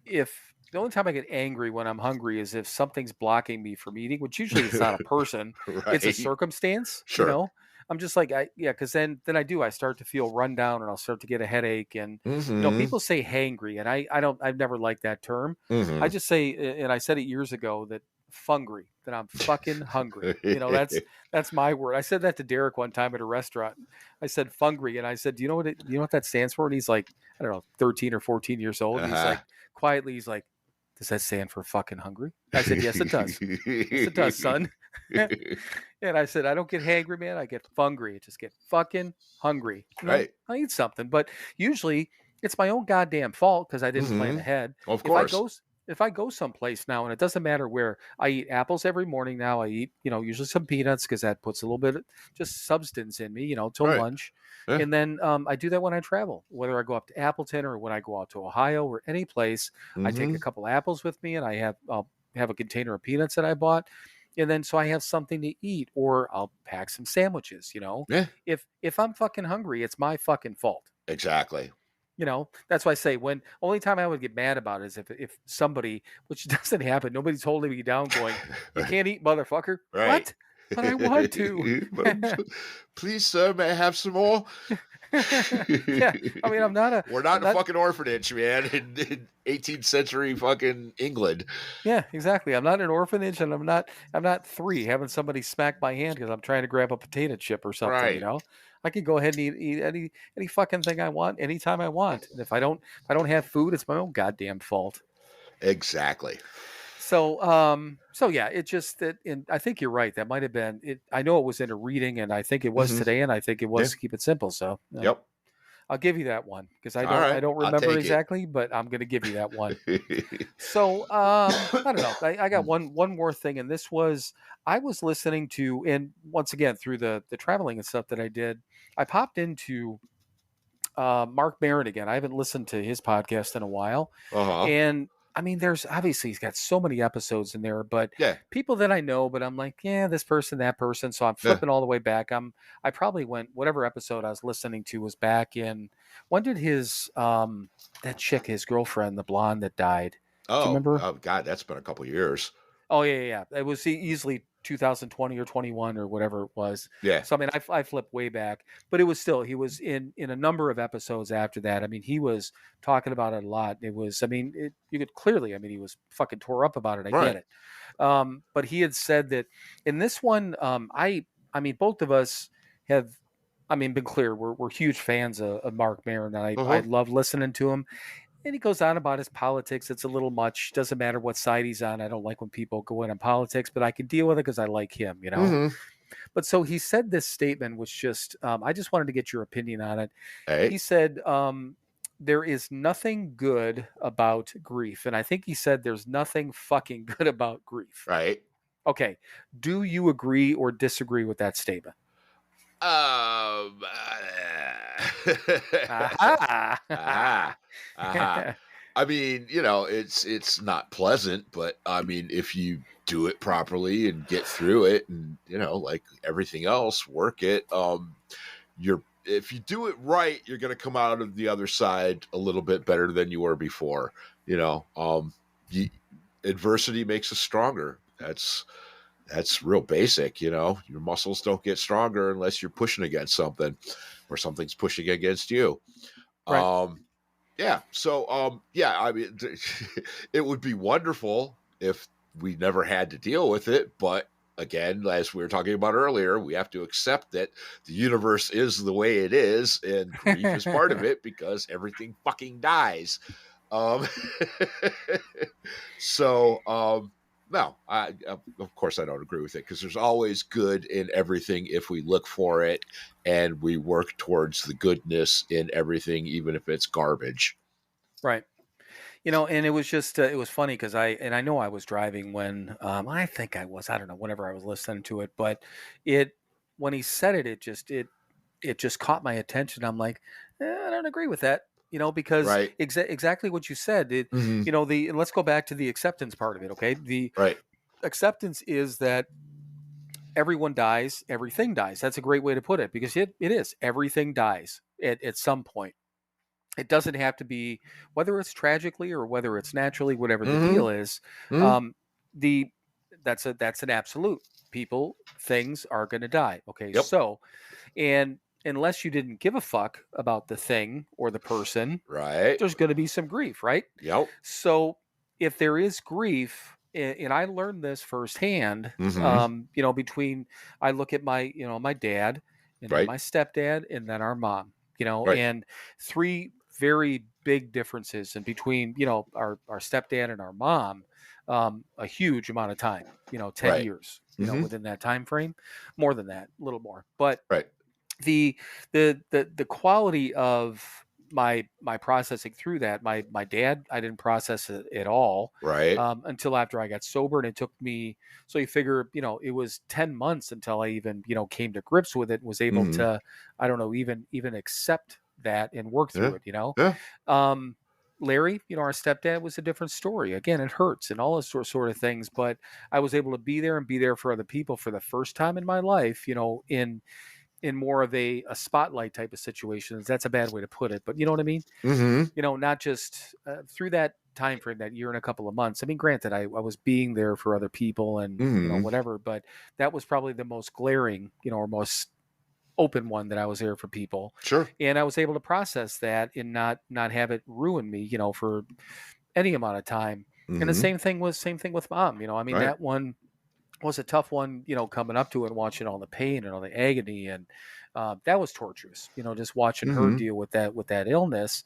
if the only time I get angry when I'm hungry is if something's blocking me from eating, which usually it's not a person, it's a Right. circumstance. Sure. I'm just like because then I start to feel run down and I'll start to get a headache and Mm-hmm. people say hangry and I've never liked that term. I Mm-hmm. just say and I said it years ago that fungry that I'm fucking hungry. That's my word. I said that to Derek one time at a restaurant. I said fungry and I said, do you know what that stands for? And he's like, I don't know, 13 or 14 years old. And he's Uh-huh. like quietly, he's like, does that stand for fucking hungry? I said, yes, it does. Yes, it does, son. And I said, I don't get hangry, man. I get fungry. I just get fucking hungry. And Right. I eat something. But usually it's my own goddamn fault because I didn't plan Mm-hmm. ahead. Of If I course. go if I go someplace now, and it doesn't matter where, I eat apples every morning now. I eat, usually some peanuts because that puts a little bit of just substance in me, till Right. lunch. Yeah. And then I do that when I travel, whether I go up to Appleton or when I go out to Ohio or any place. I take Mm-hmm. a couple apples with me, and I'll have a container of peanuts that I bought, and then so I have something to eat, or I'll pack some sandwiches. Yeah. If I'm fucking hungry, it's my fucking fault. Exactly. That's why I say when only time I would get mad about it is if somebody, which doesn't happen, nobody's holding me down going, you can't eat, motherfucker. Right. What? But I want to. Please, sir, may I have some more? Yeah, I mean, We're not in a fucking orphanage, man, in 18th century fucking England. Yeah, exactly. I'm not in an orphanage, and I'm not 3 having somebody smack my hand because I'm trying to grab a potato chip or something. Right. I can go ahead and eat any fucking thing I want anytime I want. And if I don't have food, it's my own goddamn fault. Exactly. So yeah, it just that, and I think you're right. That might have been it. I know it was in a reading, and I think it was Mm-hmm. today, and I think it was Yeah. Keep It Simple. So Yep. I'll give you that one because I All right. don't I'll remember take exactly, but I'm going to give you that one. So I don't know. I got one more thing, and this was I was listening to, and once again through the traveling and stuff that I did, I popped into Mark Maron again. I haven't listened to his podcast in a while. And I mean, there's obviously he's got so many episodes in there, but Yeah. people that I know, but I'm like, yeah, this person, that person. So I'm flipping all the way back. I probably went, whatever episode I was listening to was back in, when did his, that chick, his girlfriend, the blonde that died. Do you remember? Oh God, that's been a couple years. Oh yeah. It was easily 2020 or 21 or whatever it was. Yeah. So I mean, I flipped way back, but it was still, he was in a number of episodes after that. I mean, he was talking about it a lot. It was, I mean, you could clearly, I mean, he was fucking tore up about it. I get it. But he had said that in this one, I mean, both of us have, I mean, been clear. We're huge fans of Mark Maron. And I love listening to him. And he goes on about his politics. It's a little much. Doesn't matter what side he's on. I don't like when people go in on politics, but I can deal with it because I like him, you know? But so he said this statement, which just, I just wanted to get your opinion on it. He said, there is nothing good about grief. And I think he said there's nothing fucking good about grief. Right. Okay. Do you agree or disagree with that statement? I mean, you know, it's not pleasant, but I mean, if you do it properly and get through it, and you know, like everything else, work it. If you do it right, you're going to come out of the other side a little bit better than you were before. You know, adversity makes us stronger. That's real basic, you know. Your muscles don't get stronger unless you're pushing against something or something's pushing against you. Right. Yeah. So, yeah, I mean, it would be wonderful if we never had to deal with it. But again, as we were talking about earlier, we have to accept that the universe is the way it is, and grief is part of it because everything fucking dies. No, of course I don't agree with it, because there's always good in everything if we look for it and we work towards the goodness in everything, even if it's garbage. Right. You know, and it was just, it was funny because I know I was driving when, I think I don't know, whenever I was listening to it, but when he said it, it just caught my attention. I'm like, I don't agree with that. You know, because exactly what you said. You know, and let's go back to the acceptance part of it. Okay, the acceptance is that everyone dies, everything dies. That's a great way to put it, because it is, everything dies at some point. It doesn't have to be, whether it's tragically or whether it's naturally, whatever the deal is. That's an absolute. People, things are going to die. Okay, so, and unless you didn't give a fuck about the thing or the person, there's going to be some grief, right? So if there is grief, and I learned this firsthand, you know, I look at my, you know, my dad and then my stepdad and then our mom, you know, and three very big differences in between, you know, our stepdad and our mom, a huge amount of time, you know, 10 years, you know, within that time frame, more than that, a little more, but the quality of my processing through that, my dad, I didn't process it at all until after I got sober, and it took me, so you figure, you know, it was 10 months until I even, you know, came to grips with it and was able to, I don't know, even accept that and work through it, you know. Larry, you know, our stepdad, was a different story. Again, it hurts and all those sort of things, but I was able to be there for other people for the first time in my life, you know, in more of a spotlight type of situations. That's a bad way to put it, but you know what I mean? You know, not just through that time frame, that year and a couple of months. I mean, granted, I was being there for other people and you know, whatever, but that was probably the most glaring, you know, or most open one, that I was there for people. And I was able to process that and not have it ruin me, you know, for any amount of time. And the same thing with mom, you know, I mean, that one was a tough one, you know, coming up to it and watching all the pain and all the agony. And that was torturous, you know, just watching her deal with that illness.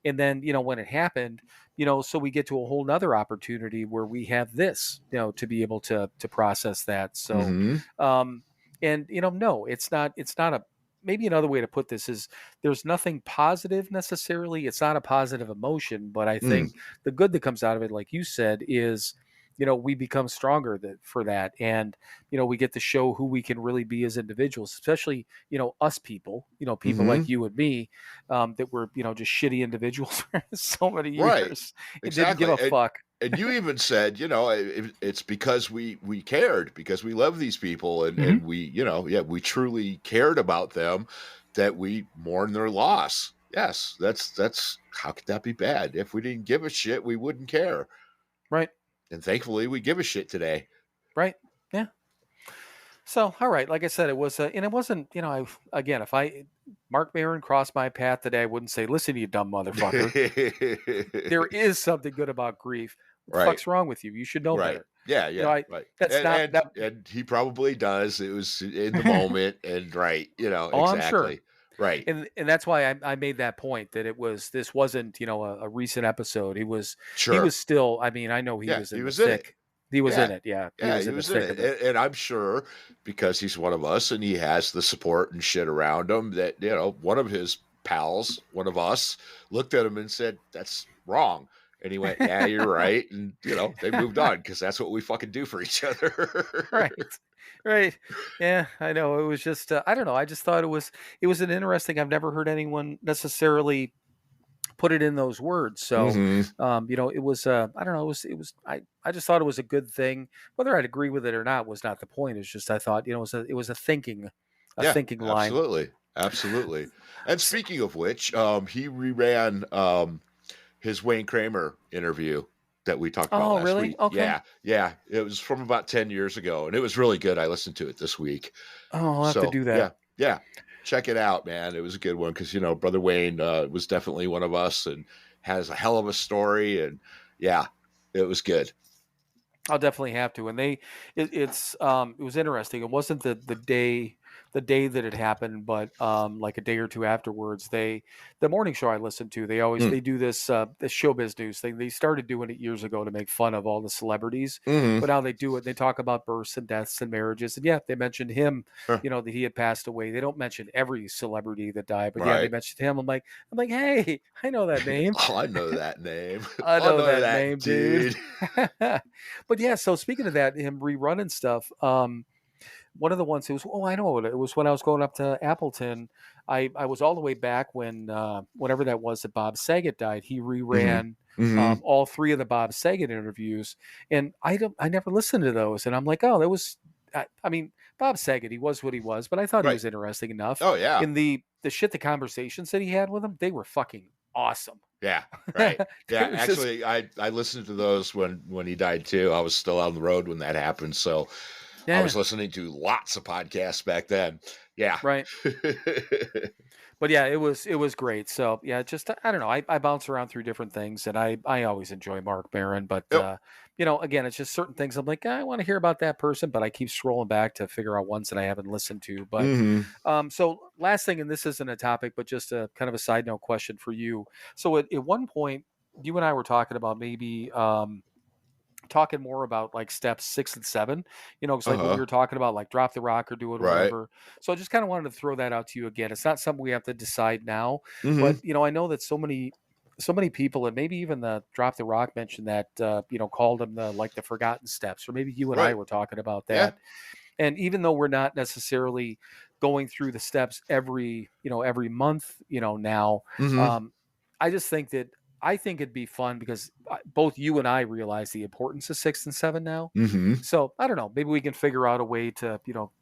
And then, you know, when it happened, you know, so we get to a whole nother opportunity where we have this, you know, to be able to process that. So, and, you know, no, it's not maybe another way to put this is, there's nothing positive necessarily. It's not a positive emotion, but I think the good that comes out of it, like you said, is we become stronger for that. And, we get to show who we can really be as individuals, especially, us people, people like you and me, that were, just shitty individuals for so many Right. years. It didn't give Exactly. a fuck. And you even said, it's because we cared, because we love these people, and we, we truly cared about them, that we mourn their loss. Yes, that's how could that be bad? If we didn't give a shit, we wouldn't care. Right. And thankfully, we give a shit today. Right. Yeah. So, all right, like I said, it was, and it wasn't, again, if Mark Maron crossed my path today, I wouldn't say, listen, you dumb motherfucker. There is something good about grief. What the fuck's wrong with you? You should know better. Yeah, Right. That's and, and he probably does. It was in the moment, and Oh, exactly. I'm sure. Right. And that's why I made that point, that this wasn't, a recent episode. He was still, I mean, I know he was in the thick. He was in it. Yeah. He was in it. And I'm sure, because he's one of us and he has the support and shit around him, that, one of his pals, one of us, looked at him and said, that's wrong. And he went, yeah, you're right. And, they moved on, because that's what we fucking do for each other. Right. Yeah, I know. It was just, I don't know. I just thought it was an interesting, I've never heard anyone necessarily put it in those words. So, it was, I don't know. I just thought it was a good thing. Whether I'd agree with it or not was not the point. It's just, I thought, it was a thinking line. Absolutely. And speaking of which, he reran his Wayne Kramer interview that we talked about last really? week. Okay. Yeah. It was from about 10 years ago, and it was really good. I listened to it this week. Oh, I'll have to do that. Yeah. Check it out, man. It was a good one, because, Brother Wayne was definitely one of us and has a hell of a story. And yeah, it was good. I'll definitely have to. And it was interesting. It wasn't the day that it happened, but like a day or two afterwards, the morning show I listened to, they do this showbiz news thing. They started doing it years ago to make fun of all the celebrities, but now they do it. They talk about births and deaths and marriages, and they mentioned him. That he had passed away. They don't mention every celebrity that died, but they mentioned him. I'm like, hey, I know that name. Oh, I know that name. I know that name, dude. But yeah, so speaking of that, him rerunning stuff, one of the ones it was when I was going up to Appleton. I was all the way back when whenever that was that Bob Saget died. He reran all three of the Bob Saget interviews, and I never listened to those. And I'm like, oh, that was, I mean, Bob Saget, he was what he was, but I thought he was interesting enough. Oh yeah, in the conversations that he had with him, they were fucking awesome. Yeah, right. Yeah, actually, I listened to those when he died too. I was still on the road when that happened, so I was listening to lots of podcasts back then. Yeah, right. But yeah, it was great. So yeah, just I don't know. I bounce around through different things, and I always enjoy Mark Maron. But again, it's just certain things I'm like, I want to hear about that person, but I keep scrolling back to figure out ones that I haven't listened to. But so last thing, and this isn't a topic, but just a kind of a side note question for you. So at one point, you and I were talking about maybe talking more about like steps 6 and 7, because like when we were talking about like drop the rock or do it, whatever. So I just kind of wanted to throw that out to you again. It's not something we have to decide now, but I know that so many people, and maybe even the drop the rock mentioned that, called them the forgotten steps, or maybe you and I were talking about that. Yeah. And even though we're not necessarily going through the steps every month, now, I just think that, I think it'd be fun because both you and I realize the importance of 6 and 7 now. So I don't know, maybe we can figure out a way to,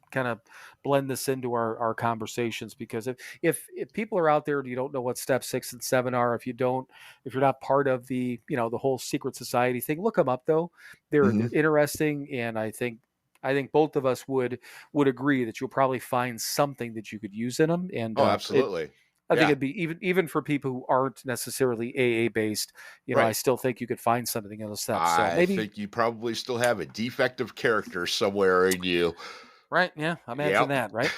kind of blend this into our conversations, because if people are out there and you don't know what steps 6 and 7 are, if you're not part of the, the whole secret society thing, look them up though. They're interesting. And I think both of us would agree that you'll probably find something that you could use in them. And absolutely. I think it'd be even for people who aren't necessarily AA based, I still think you could find something in those steps. So I think you probably still have a defective character somewhere in you. Right. Yeah. Imagine that. Right.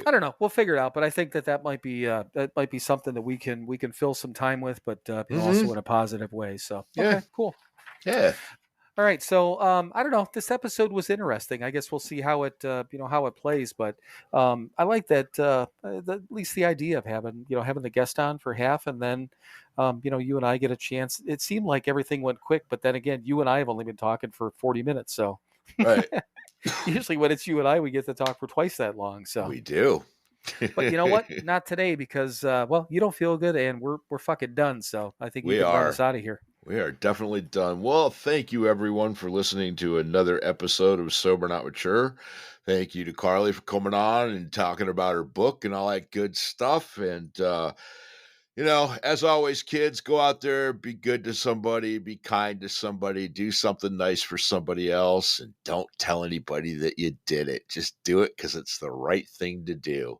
I don't know. We'll figure it out, but I think that might be something that we can fill some time with, but also in a positive way. So, okay, cool. Yeah. All right, so I don't know. This episode was interesting. I guess we'll see how it how it plays. But I like that at least the idea of having the guest on for half, and then you and I get a chance. It seemed like everything went quick, but then again, you and I have only been talking for 40 minutes. So Right. usually when it's you and I, we get to talk for twice that long. So We do. but you know what? Not today because you don't feel good, and we're fucking done. So I think you We can run are. us out of here. We are definitely done. Well, thank you everyone for listening to another episode of Sober Not Mature. Thank you to Carly for coming on and talking about her book and all that good stuff. And as always, kids, go out there, be good to somebody, be kind to somebody, do something nice for somebody else, and don't tell anybody that you did it. Just do it because it's the right thing to do.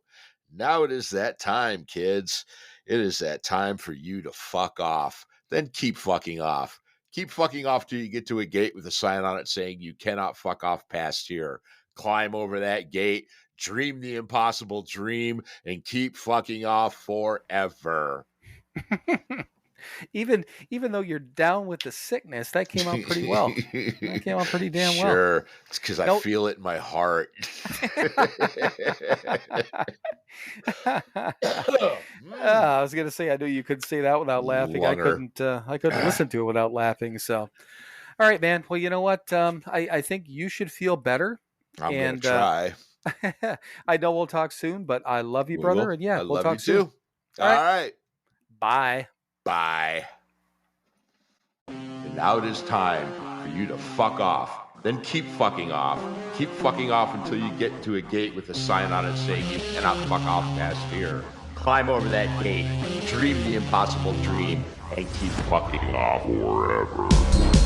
Now it is that time, kids. It is that time for you to fuck off. Then keep fucking off. Keep fucking off till you get to a gate with a sign on it saying you cannot fuck off past here. Climb over that gate, dream the impossible dream, and keep fucking off forever. Even though you're down with the sickness, that came out pretty well. That came out pretty damn well. Sure. It's because I feel it in my heart. I was gonna say I knew you couldn't say that without laughing. Lunger. I couldn't listen to it without laughing. So, all right, man. Well, you know what? I think you should feel better. I'm gonna try. I know we'll talk soon, but I love you, We brother. will. And yeah, I we'll love talk you soon. too. All right. Bye. Bye. And now it is time for you to fuck off. Then keep fucking off. Keep fucking off until you get to a gate with a sign on it saying you cannot fuck off past here. Climb over that gate, dream the impossible dream, and keep fucking off forever.